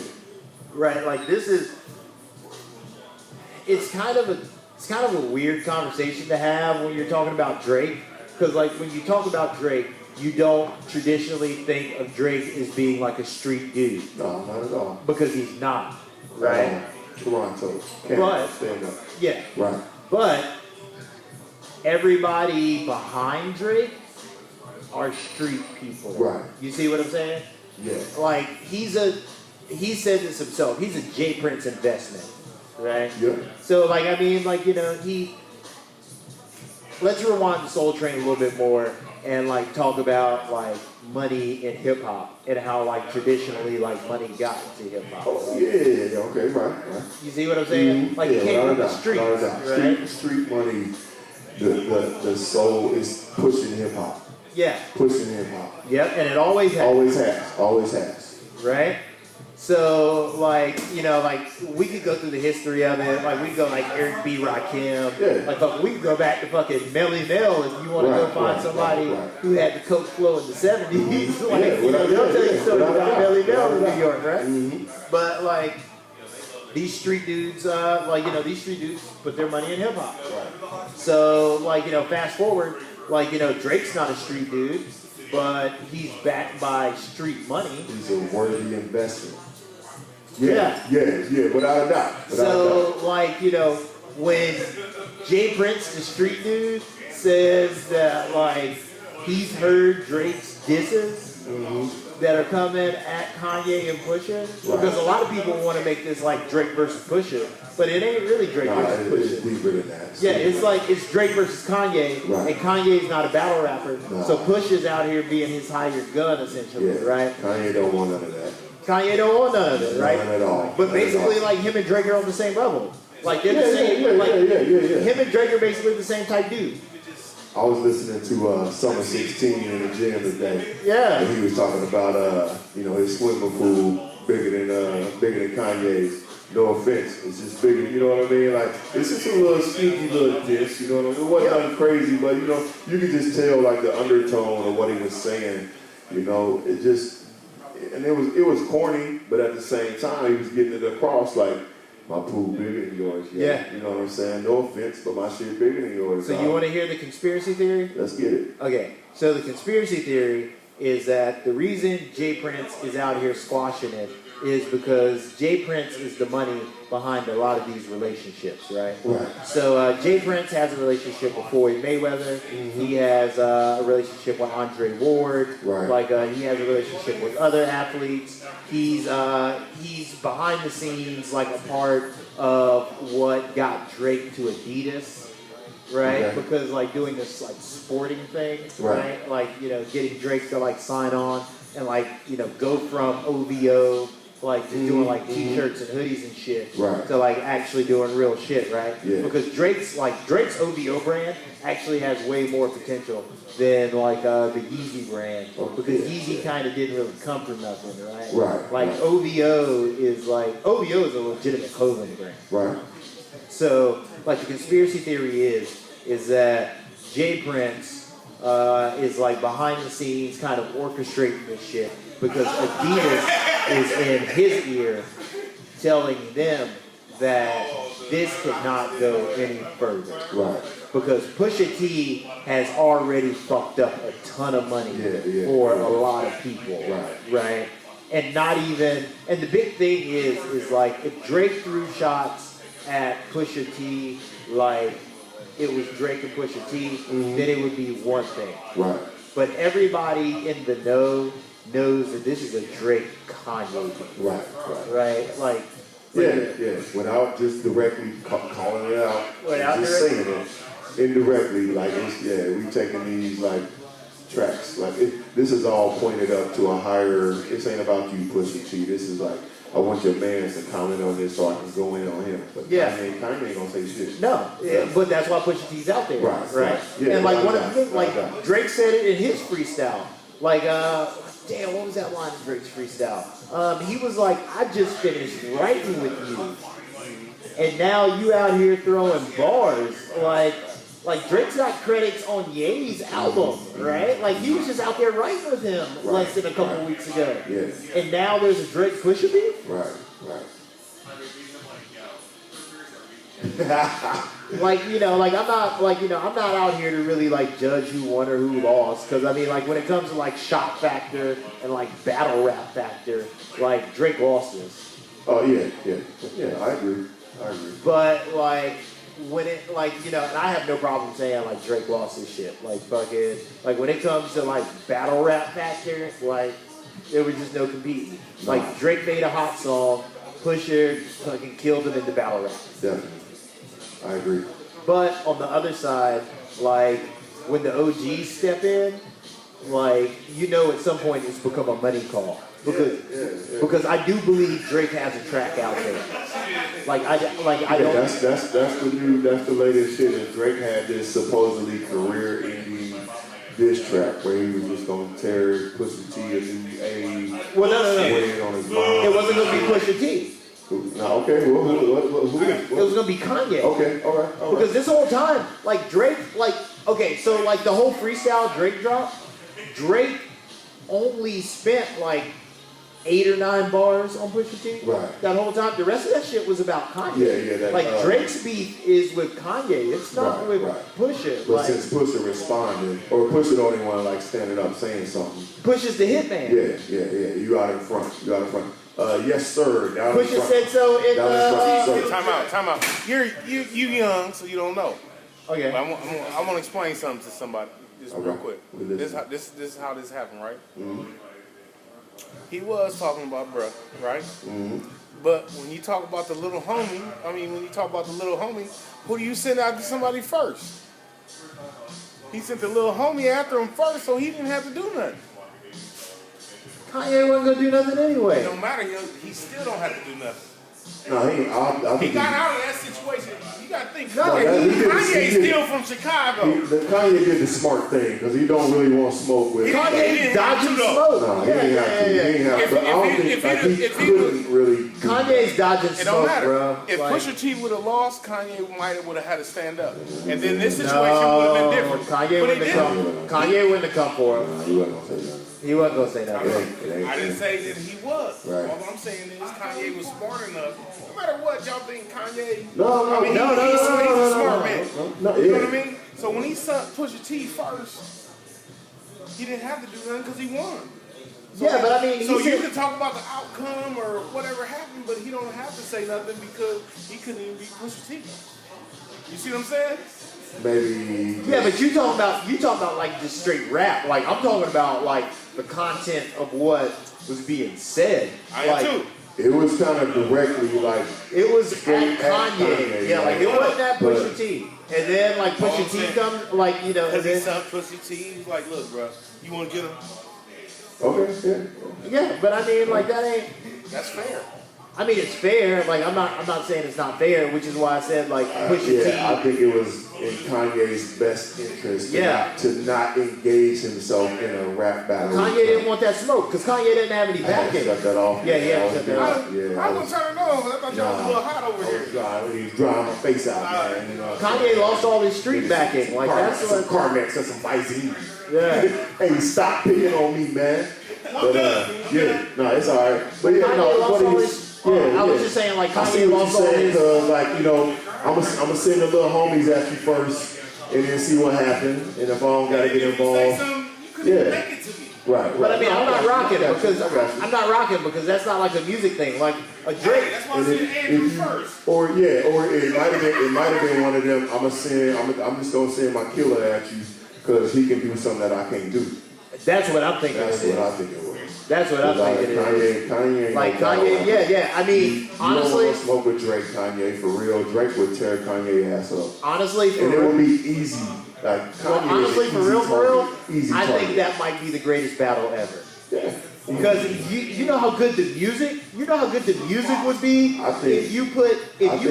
Right. Like it's kind of a weird conversation to have when you're talking about Drake, because like when you talk about Drake, you don't traditionally think of Drake as being like a street dude. No, not at all. Because he's not, right? Toronto. But stand up. Yeah. Right. But everybody behind Drake are street people. Right. You see what I'm saying? Yeah. Like he said this himself. He's a Jay Prince investment. Right? Yeah. So, like, I mean, like, you know, let's rewind the Soul Train a little bit more and, like, talk about, like, money in hip-hop and how, like, traditionally, like, money got into hip-hop. Oh, yeah, okay, right. You see what I'm saying? Mm-hmm. Like, it came from the streets, right? Street money, the soul is pushing hip-hop. Yeah. Pushing hip-hop. Yep, and it always has. Always has. Right? So, like, you know, like, we could go through the history of it. Like, we could go, like, Eric B. Rakim. Yeah. Like, we could go back to fucking Melly Mel if you want to go find somebody who had the coke flow in the 70s. Like, you know, they'll tell you stories about Melly Mel in New York, right? Mm-hmm. But, like, these street dudes, like, you know, these street dudes put their money in hip-hop. Right. So, like, you know, fast forward, like, you know, Drake's not a street dude, but he's backed by street money. He's a worthy investment. Yeah, without a doubt. So, like, you know, when Jay Prince, the street dude, says that, like, he's heard Drake's disses that are coming at Kanye and Pusha, because a lot of people want to make this like Drake versus Pusha, but it ain't really Drake versus Pusha. It's deeper than that. Yeah, it's like it's Drake versus Kanye, and Kanye's not a battle rapper, so Pusha's out here being his hired gun, essentially, right? Kanye don't want none of that. Kanye don't want none of it, right? None at all. But basically, like, him and Drake are on the same level. Like, they're the same, him and Drake are basically the same type dude. I was listening to Summer 16 in the gym today. Yeah. And he was talking about, you know, his swimming pool bigger than Kanye's. No offense, it's just bigger, you know what I mean? Like, it's just a little sneaky little diss, you know what I mean? It wasn't nothing crazy, but, you know, you could just tell, like, the undertone of what he was saying, you know, it just, and it was corny, but at the same time, he was getting it across, like, my pool bigger than yours. Yeah. You know what I'm saying? No offense, but my shit bigger than yours. So you want to hear the conspiracy theory? Let's get it. Okay. So the conspiracy theory is that the reason Jay Prince is out here squashing it is because Jay Prince is the money behind a lot of these relationships, right? Right. So Jay Prince has a relationship with Floyd Mayweather. He has a relationship with Andre Ward. Right. Like he has a relationship with other athletes. He's behind the scenes, like a part of what got Drake to Adidas. Right, okay. Because like doing this like sporting thing, right? Like, you know, getting Drake to like sign on and like, you know, go from OVO like to doing like t-shirts and hoodies and shit to like actually doing real shit, right? Yeah. Because Drake's OVO brand actually has way more potential than like the Yeezy brand, because Yeezy kind of didn't really come from nothing, right? Right. Like OVO is a legitimate clothing brand. Right. So, like, the conspiracy theory is that Jay Prince is like behind the scenes kind of orchestrating this shit, because Adidas is in his ear telling them that this cannot go any further. Right. Because Pusha T has already fucked up a ton of money for a lot of people. Right. And and the big thing is like, if Drake threw shots at Pusha T, like it was Drake and Pusha T, then it would be one thing. Right. But everybody in the know knows that this is a Drake Kanye thing. Right. Like, without just directly calling it out, just saying it indirectly, like we taking these like tracks, like this is all pointed up to a higher. This ain't about you, Pusha T. This is like, I want your man to comment on this so I can go in on him. But Kanye ain't gonna say shit. No, but that's why Pusha T's out there. Right. Yeah, and like one of the things, like Drake said it in his freestyle. Like, damn, what was that line in Drake's freestyle? He was like, I just finished writing with you, and now you out here throwing bars. Like Drake's got credits on Ye's album, right? Like, he was just out there writing with him less than a couple weeks ago. Yeah. And now there's a Drake Pusha beef? Right. Like, you know, like I'm not out here to really like judge who won or who lost, because I mean, like, when it comes to like shot factor and like battle rap factor, like Drake lost this. Oh yeah, I agree. But like, when it, like, you know, and I have no problem saying like Drake lost his shit. Like, fucking, like when it comes to like battle rap factor, like there was just no competing. Like, Drake made a hot song, Pusha fucking killed him in the battle rap. Definitely. I agree. But on the other side, like, when the OGs step in, like, you know, at some point it's become a money call. Because I do believe Drake has a track out there. Like, I don't. That's the latest shit. That Drake had this supposedly career-ending diss track where he was just gonna tear Pusha T a new A. Well, no. Weighing on his mom. It wasn't gonna be Pusha T. No, okay. Well, who? It was gonna be Kanye. Okay, all right. Because this whole time, like Drake, like okay, so like the whole freestyle Drake drop, Drake only spent like 8 or 9 bars on Pusha T. Right. That whole time. The rest of that shit was about Kanye. Yeah. That, like Drake's beef is with Kanye. It's not with Pusha. But like, since Pusha responded, or Pusha don't even want to like standing up saying something. Pusha's the hitman. Yeah. You out in front. Yes, sir. Down in Pusha front. said so in Time out. You young, so you don't know. Okay. But I want to explain something to somebody just real quick. This is how this happened, right? Mm-hmm. He was talking about bruh, right? Mm-hmm. But when you talk about the little homie, who do you send out to somebody first? He sent the little homie after him first, so he didn't have to do nothing. Kanye wasn't gonna do nothing anyway. It don't matter, he still don't have to do nothing. No, He got out of that situation. You got to think. No, Kanye's still from Chicago. Kanye did the smart thing because he don't really want smoke with. Kanye dodging smoke. No, he ain't have to. He ain't have to. But I don't think he couldn't really. Kanye's dodging It don't smoke, matter. bro. If Like, Pusha T would have lost, Kanye would have had to stand up, and then this situation would have been different. Kanye wouldn't have come for him. He wasn't gonna say that. He wasn't gonna say that. I didn't say that he was. Right. All I'm saying is Kanye was smart enough. No matter what y'all think, Kanye. No, I mean, he's a smart man. No, You know what I mean? So when he sent Pusha T first, he didn't have to do nothing because he won. So, Yeah, but I mean, so you can talk about the outcome or whatever happened, but he don't have to say nothing because he couldn't even beat Pusha T. You see what I'm saying? Maybe. Yeah, but you talking about like just straight rap. Like I'm talking about like the content of what was being said. I like, am too. It was kind of directly like. It was at Straight at Kanye. Kanye, Yeah, like it wasn't at but- Pusha T. And then like Pusha T comes, like you know, and Because he then, sent Pusha T, he's like, look, bro, you want to get him? Okay, yeah. yeah, but I mean like that ain't. That's fair. I mean it's fair. Like I'm not saying it's not fair, which is why I said like Pusha T. Yeah, I think it was in Kanye's best interest to not engage himself in a rap battle. Kanye didn't want that smoke because Kanye didn't have any backing. Shut that off. Yeah, he had to shut that off. Yeah, I was trying to know. I thought y'all was a little hot over here. God, he's drying my face out, man. You know, Kanye lost all his street backing. Like that's some what. Carmex and some Visine. Yeah. Hey, stop picking on me, man. But yeah, no, it's alright. But yeah, Kanye no, lost what all he his. yeah, I was yeah. just saying like I see Kanye what lost you're all saying, his. cause like, you know, I'm gonna send the little homies at you first and then see what happened. And if I don't gotta get involved. Yeah. Right. But I mean, I'm not rocking it because I got you. I'm not rocking because that's not like a music thing. Like a Drake. That's why I said Andrew first. Or it might have been one of them. I'm just gonna send my killer at you because he can do something that I can't do. That's what I'm thinking. That's what I think it was. That's what I'm thinking. Kanye. Like Kanye, yeah. I mean, honestly, you don't want to smoke with Drake, Kanye, for real. Drake would tear Kanye ass up. honestly, for And it real, would be easy. Like, well, Kanye honestly, is for easy real, target. Easy I target. think that might be the greatest battle ever. Yeah. Because you know how good the music would be I think- if you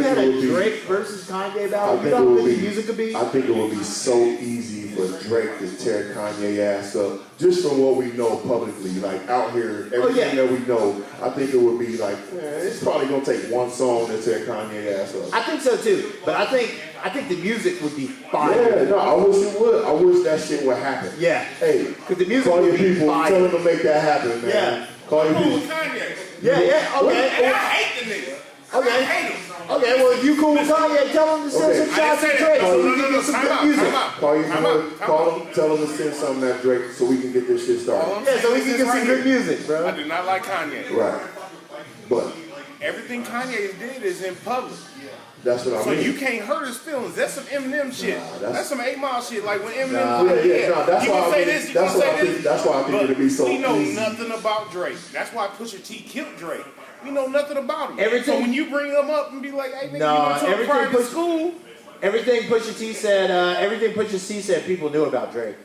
had it a would be- Drake versus Kanye battle. I You think know it how would good the be. music could be. I think it would be so easy for Drake to tear Kanye ass up, just from what we know publicly, like out here, everything that we know. I think it would be like, it's probably gonna take one song to tear Kanye ass up. I think so too, but I think the music would be fire. Yeah, no, I wish it would. I wish that shit would happen. Yeah. Hey, Because the music call would your be people, fire. tell them to make that happen, man. Yeah. Call your Cool people. with Kanye. Yeah, okay. And I hate the nigga. Okay. I hate him. Okay, well, if you cool with Kanye, tell him to send Okay. some I shots didn't to say Drake that. so No, we no, can no, get some time good out, music. time out. Call your Time people, out, time call out. them, tell them to send something at Drake so we can get this shit started. All I'm Yeah, so we saying can is get right some good here. music, I bro. do not like Kanye. Right. But Everything Kanye did is in public. that's what I So mean. you can't hurt his feelings. That's some Eminem shit. Nah, that's some 8 Mile shit. Like when Eminem, no, that's you why gonna I say think- this, you that's gonna why I say think- this. that's why I think But it'd be so we know easy. nothing about Drake. That's why Pusha T killed Drake. We know nothing about him. Everything- So when you bring him up and be like, hey, nigga, No, you went to a everything private Push- school. Everything Pusha T said, people knew about Drake.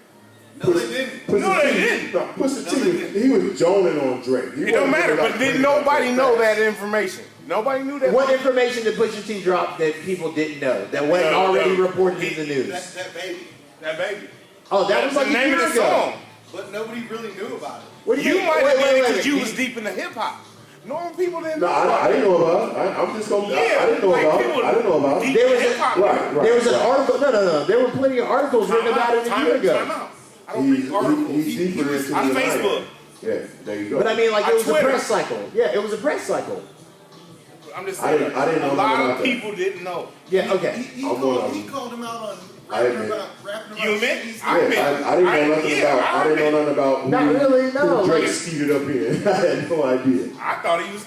No, they didn't. Pusha No, they T- didn't. no, Pusha T, he was joning on Drake. It don't matter, but didn't nobody know that information? Nobody knew that. What information did Pusha T drop that people didn't know, that wasn't already reported in the news? That baby. That baby. Oh, that was like the a name year of the ago. song. But nobody really knew about it. What do You mean? might have Wait, been wait, because you wait. was deep in the hip hop. Normal people didn't No, know about I it. didn't know about it. I'm just gonna. I didn't know like about people it. I didn't know about deep it. in There was a- hip-hop. Right. There was an article. No. There were plenty of articles written about it a year Time ago. out. I don't read articles. He's deeper into on the Facebook. Yeah, there you go. But I mean, like, On it was a Twitter. press cycle. Yeah, it was a press cycle. I'm just I saying. didn't know a lot about of that. people didn't know. Yeah, okay. He I'm called, gonna- he called him out on I rapping admit. about You admit? CDs. I admit. I didn't know nothing yeah, about. I didn't know nothing about. Not who- really, no, who Drake like- speeded up in. I had no idea. I thought he was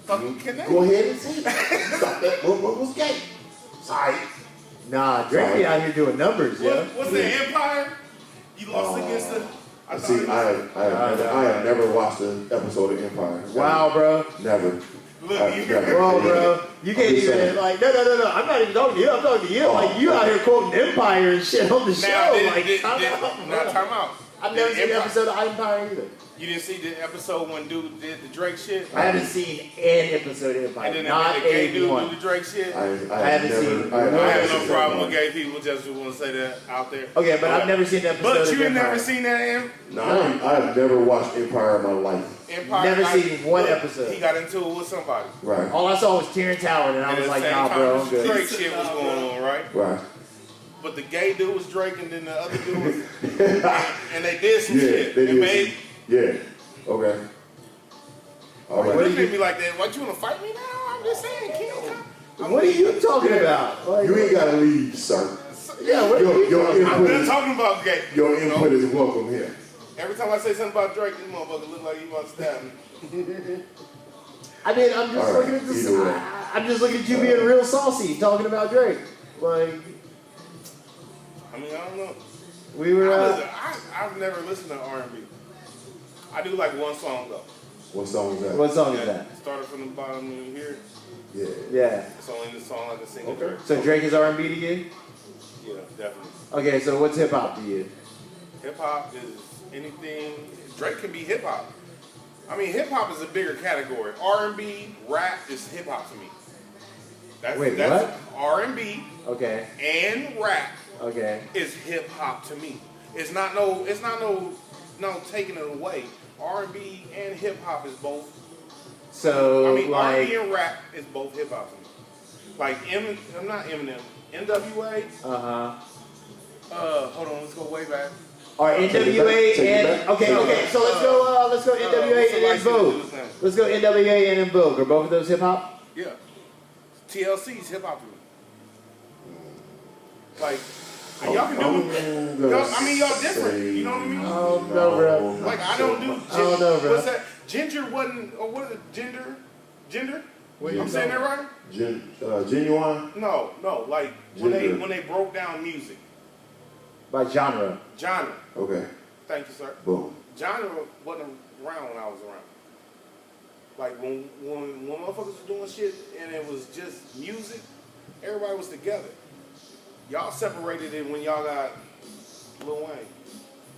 fucking connected. Go ahead and say it. Stop that. What was gay? Sorry. Nah, Drake be out here doing numbers, yeah. What's the Empire? You lost against the. I thought See, it was- I have never watched an episode of Empire. Wow, bro. Never. Look, I've you never. Bro, bro. You can't I'm just even, saying. like, no. I'm not even talking to you. I'm talking to you. Like, you out here quoting Empire and shit on the show. Like, time out. now time out. I've never Did seen an Empire- episode of Empire either. You didn't see the episode when dude did the Drake shit? I haven't seen an episode of Empire. And then Not the gay a dude one. do the Drake shit? I haven't seen- I have no seen problem with Empire. gay people, just want to say that out there. Okay, but I've never seen an episode But of you ain't Empire. never seen that No, I've never watched Empire in my life. Empire? Never I- seen one look, episode. He got into it with somebody. Right. All I saw was Terrence Howard, and I And was at like, the same nah, time, bro, I'm the good. Drake shit was going on, right? Right. But the gay dude was Drake, and then the other dude was, and they did some Yeah. shit. They It did. made. Yeah. Okay. All What right. you me like that? What, you want to fight me now? I'm just saying, kill. What are you talking about? Like, You ain't gotta leave, sir. yeah, what are you Your talking about? I'm done input, talking about gay. your You know? input is welcome here. Every time I say something about Drake, this motherfucker look like he about to stab me. I mean, I'm just All right, looking at this. either way. I'm just looking at you being real saucy, talking about Drake. Like, I mean, I don't know. we were. I've never listened to R&B. I do like one song though. What song is that? What song is that? Started from the bottom and you hear it. Yeah. Yeah. It's only the song I can sing. Okay. Okay. So Drake is R&B to you? Yeah, definitely. Okay, so what's hip hop to you? Hip hop is anything. Drake can be hip hop. I mean, hip hop is a bigger category. R&B, rap is hip hop to me. Wait, that's R&B Okay. and rap Okay. is hip hop to me. It's not no taking it away. R&B and hip hop is both. So I mean, like, R&B and rap is both hip hop to me. Like I'm not Eminem. NWA. Hold on, let's go way back. Or NWA Take it and back. okay. So let's go NWA what's the and En license Vogue. dude's name? Let's go NWA and En Vogue. Are both of those hip hop? Yeah. TLC's hip hop to me. Like, and y'all can do. Y'all different. You know what I mean? I don't know, bro. Like I don't do. I don't know, bro. What's that? Ginger wasn't. Or what is it? Gender? I'm saying that right? Genuine? No. Like Ginger. when they broke down music, By genre. genre. Okay. Thank you, sir. Boom. Genre wasn't around when I was around. Like when motherfuckers was doing shit and it was just music, everybody was together. Y'all separated it when y'all got Lil Wayne.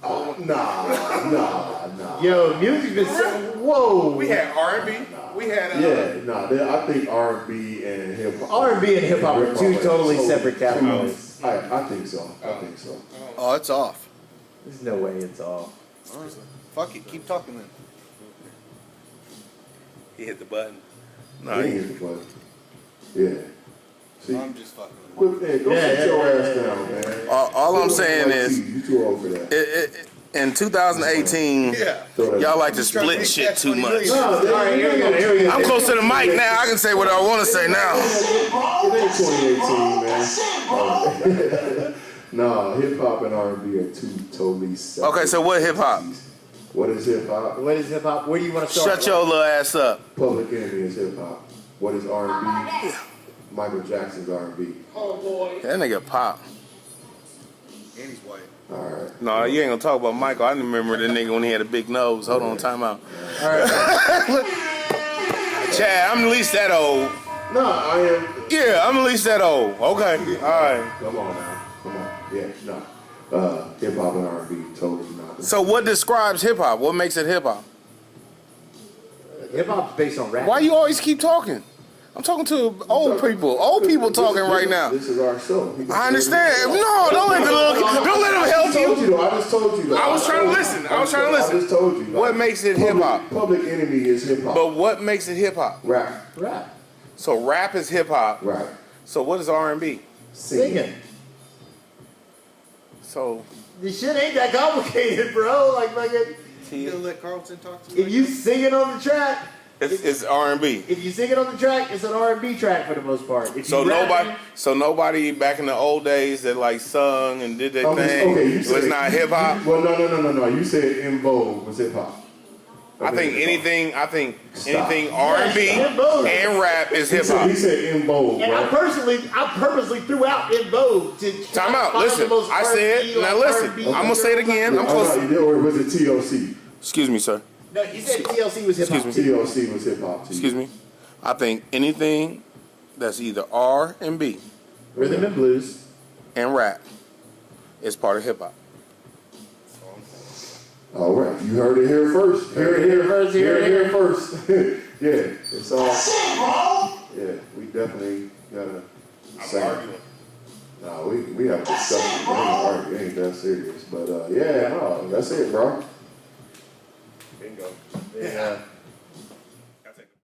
Oh, nah. Yo, music's been so. Whoa. We had R&B. We had I think R&B and hip hop. R&B and hip hop are two totally So- separate categories. I think so. Oh, it's off. There's no way it's all. Fuck it, keep talking then. He hit the button. I ain't hit the button. Yeah. See, I'm just fucking. quit there. Go sit your ass down, man. All I'm saying is, You too old for that. in 2018, y'all like to split shit too much. All right, here we go. I'm close to the mic now. I can say what I want to say now. It ain't 2018, man. Nah, hip hop and R&B are two totally separate. Okay, so what hip hop? What is hip hop? What is hip hop? Where do you want to start? Shut your little ass up. Public Enemy is hip hop. What is R&B? Michael Jackson's R&B. That nigga pop. And he's white. All right. No, you ain't gonna talk about Michael. I remember the nigga when he had a big nose. Hold on, time out. All right. Chad, I'm at least that old. No, I am. Yeah, I'm at least that old. Okay, all right. Come on now. Come on. Yeah, no. Hip hop and R&B totally not. So what describes hip hop? What makes it hip hop? Hip hop's based on rap. Why you always keep talking? I'm talking to old people. Old people talking right now. This is our show. I understand. No, don't let them help you. I just told you. I was trying to listen. I just told you. What makes it hip hop? Public Enemy is hip hop. But what makes it hip hop? Rap. So rap is hip hop. Right. So what is R&B? Singing. So This shit ain't that complicated, bro. Like fucking. You gonna let Carlton talk to you? If you sing it on the track, it's R&B. if you sing it on the track, it's an R&B track for the most part. If So you rap nobody back in the old days that like sung and did their thing. Okay, you was said, not hip hop. Well, no. You said In Vogue was hip hop. I think anything R&B In Vogue. and rap is hip hop. He said In Vogue. And I purposely threw out In Vogue to Time out. find Listen. the most I said. R&B, Now like, listen. R&B I'm gonna say it again. I'm close. Or was it TLC? Excuse me, sir. No, you said TLC was hip hop. Excuse me. TLC was hip hop. Excuse me. I think anything that's either R&B Rhythm and blues. and rap is part of hip hop. All right, you heard it here first. Hear it here first. Yeah, it's all. Yeah, we definitely gotta. I'm arguing. No, we have a discussion. We ain't that serious, but yeah, no, that's it, bro. Bingo. Yeah.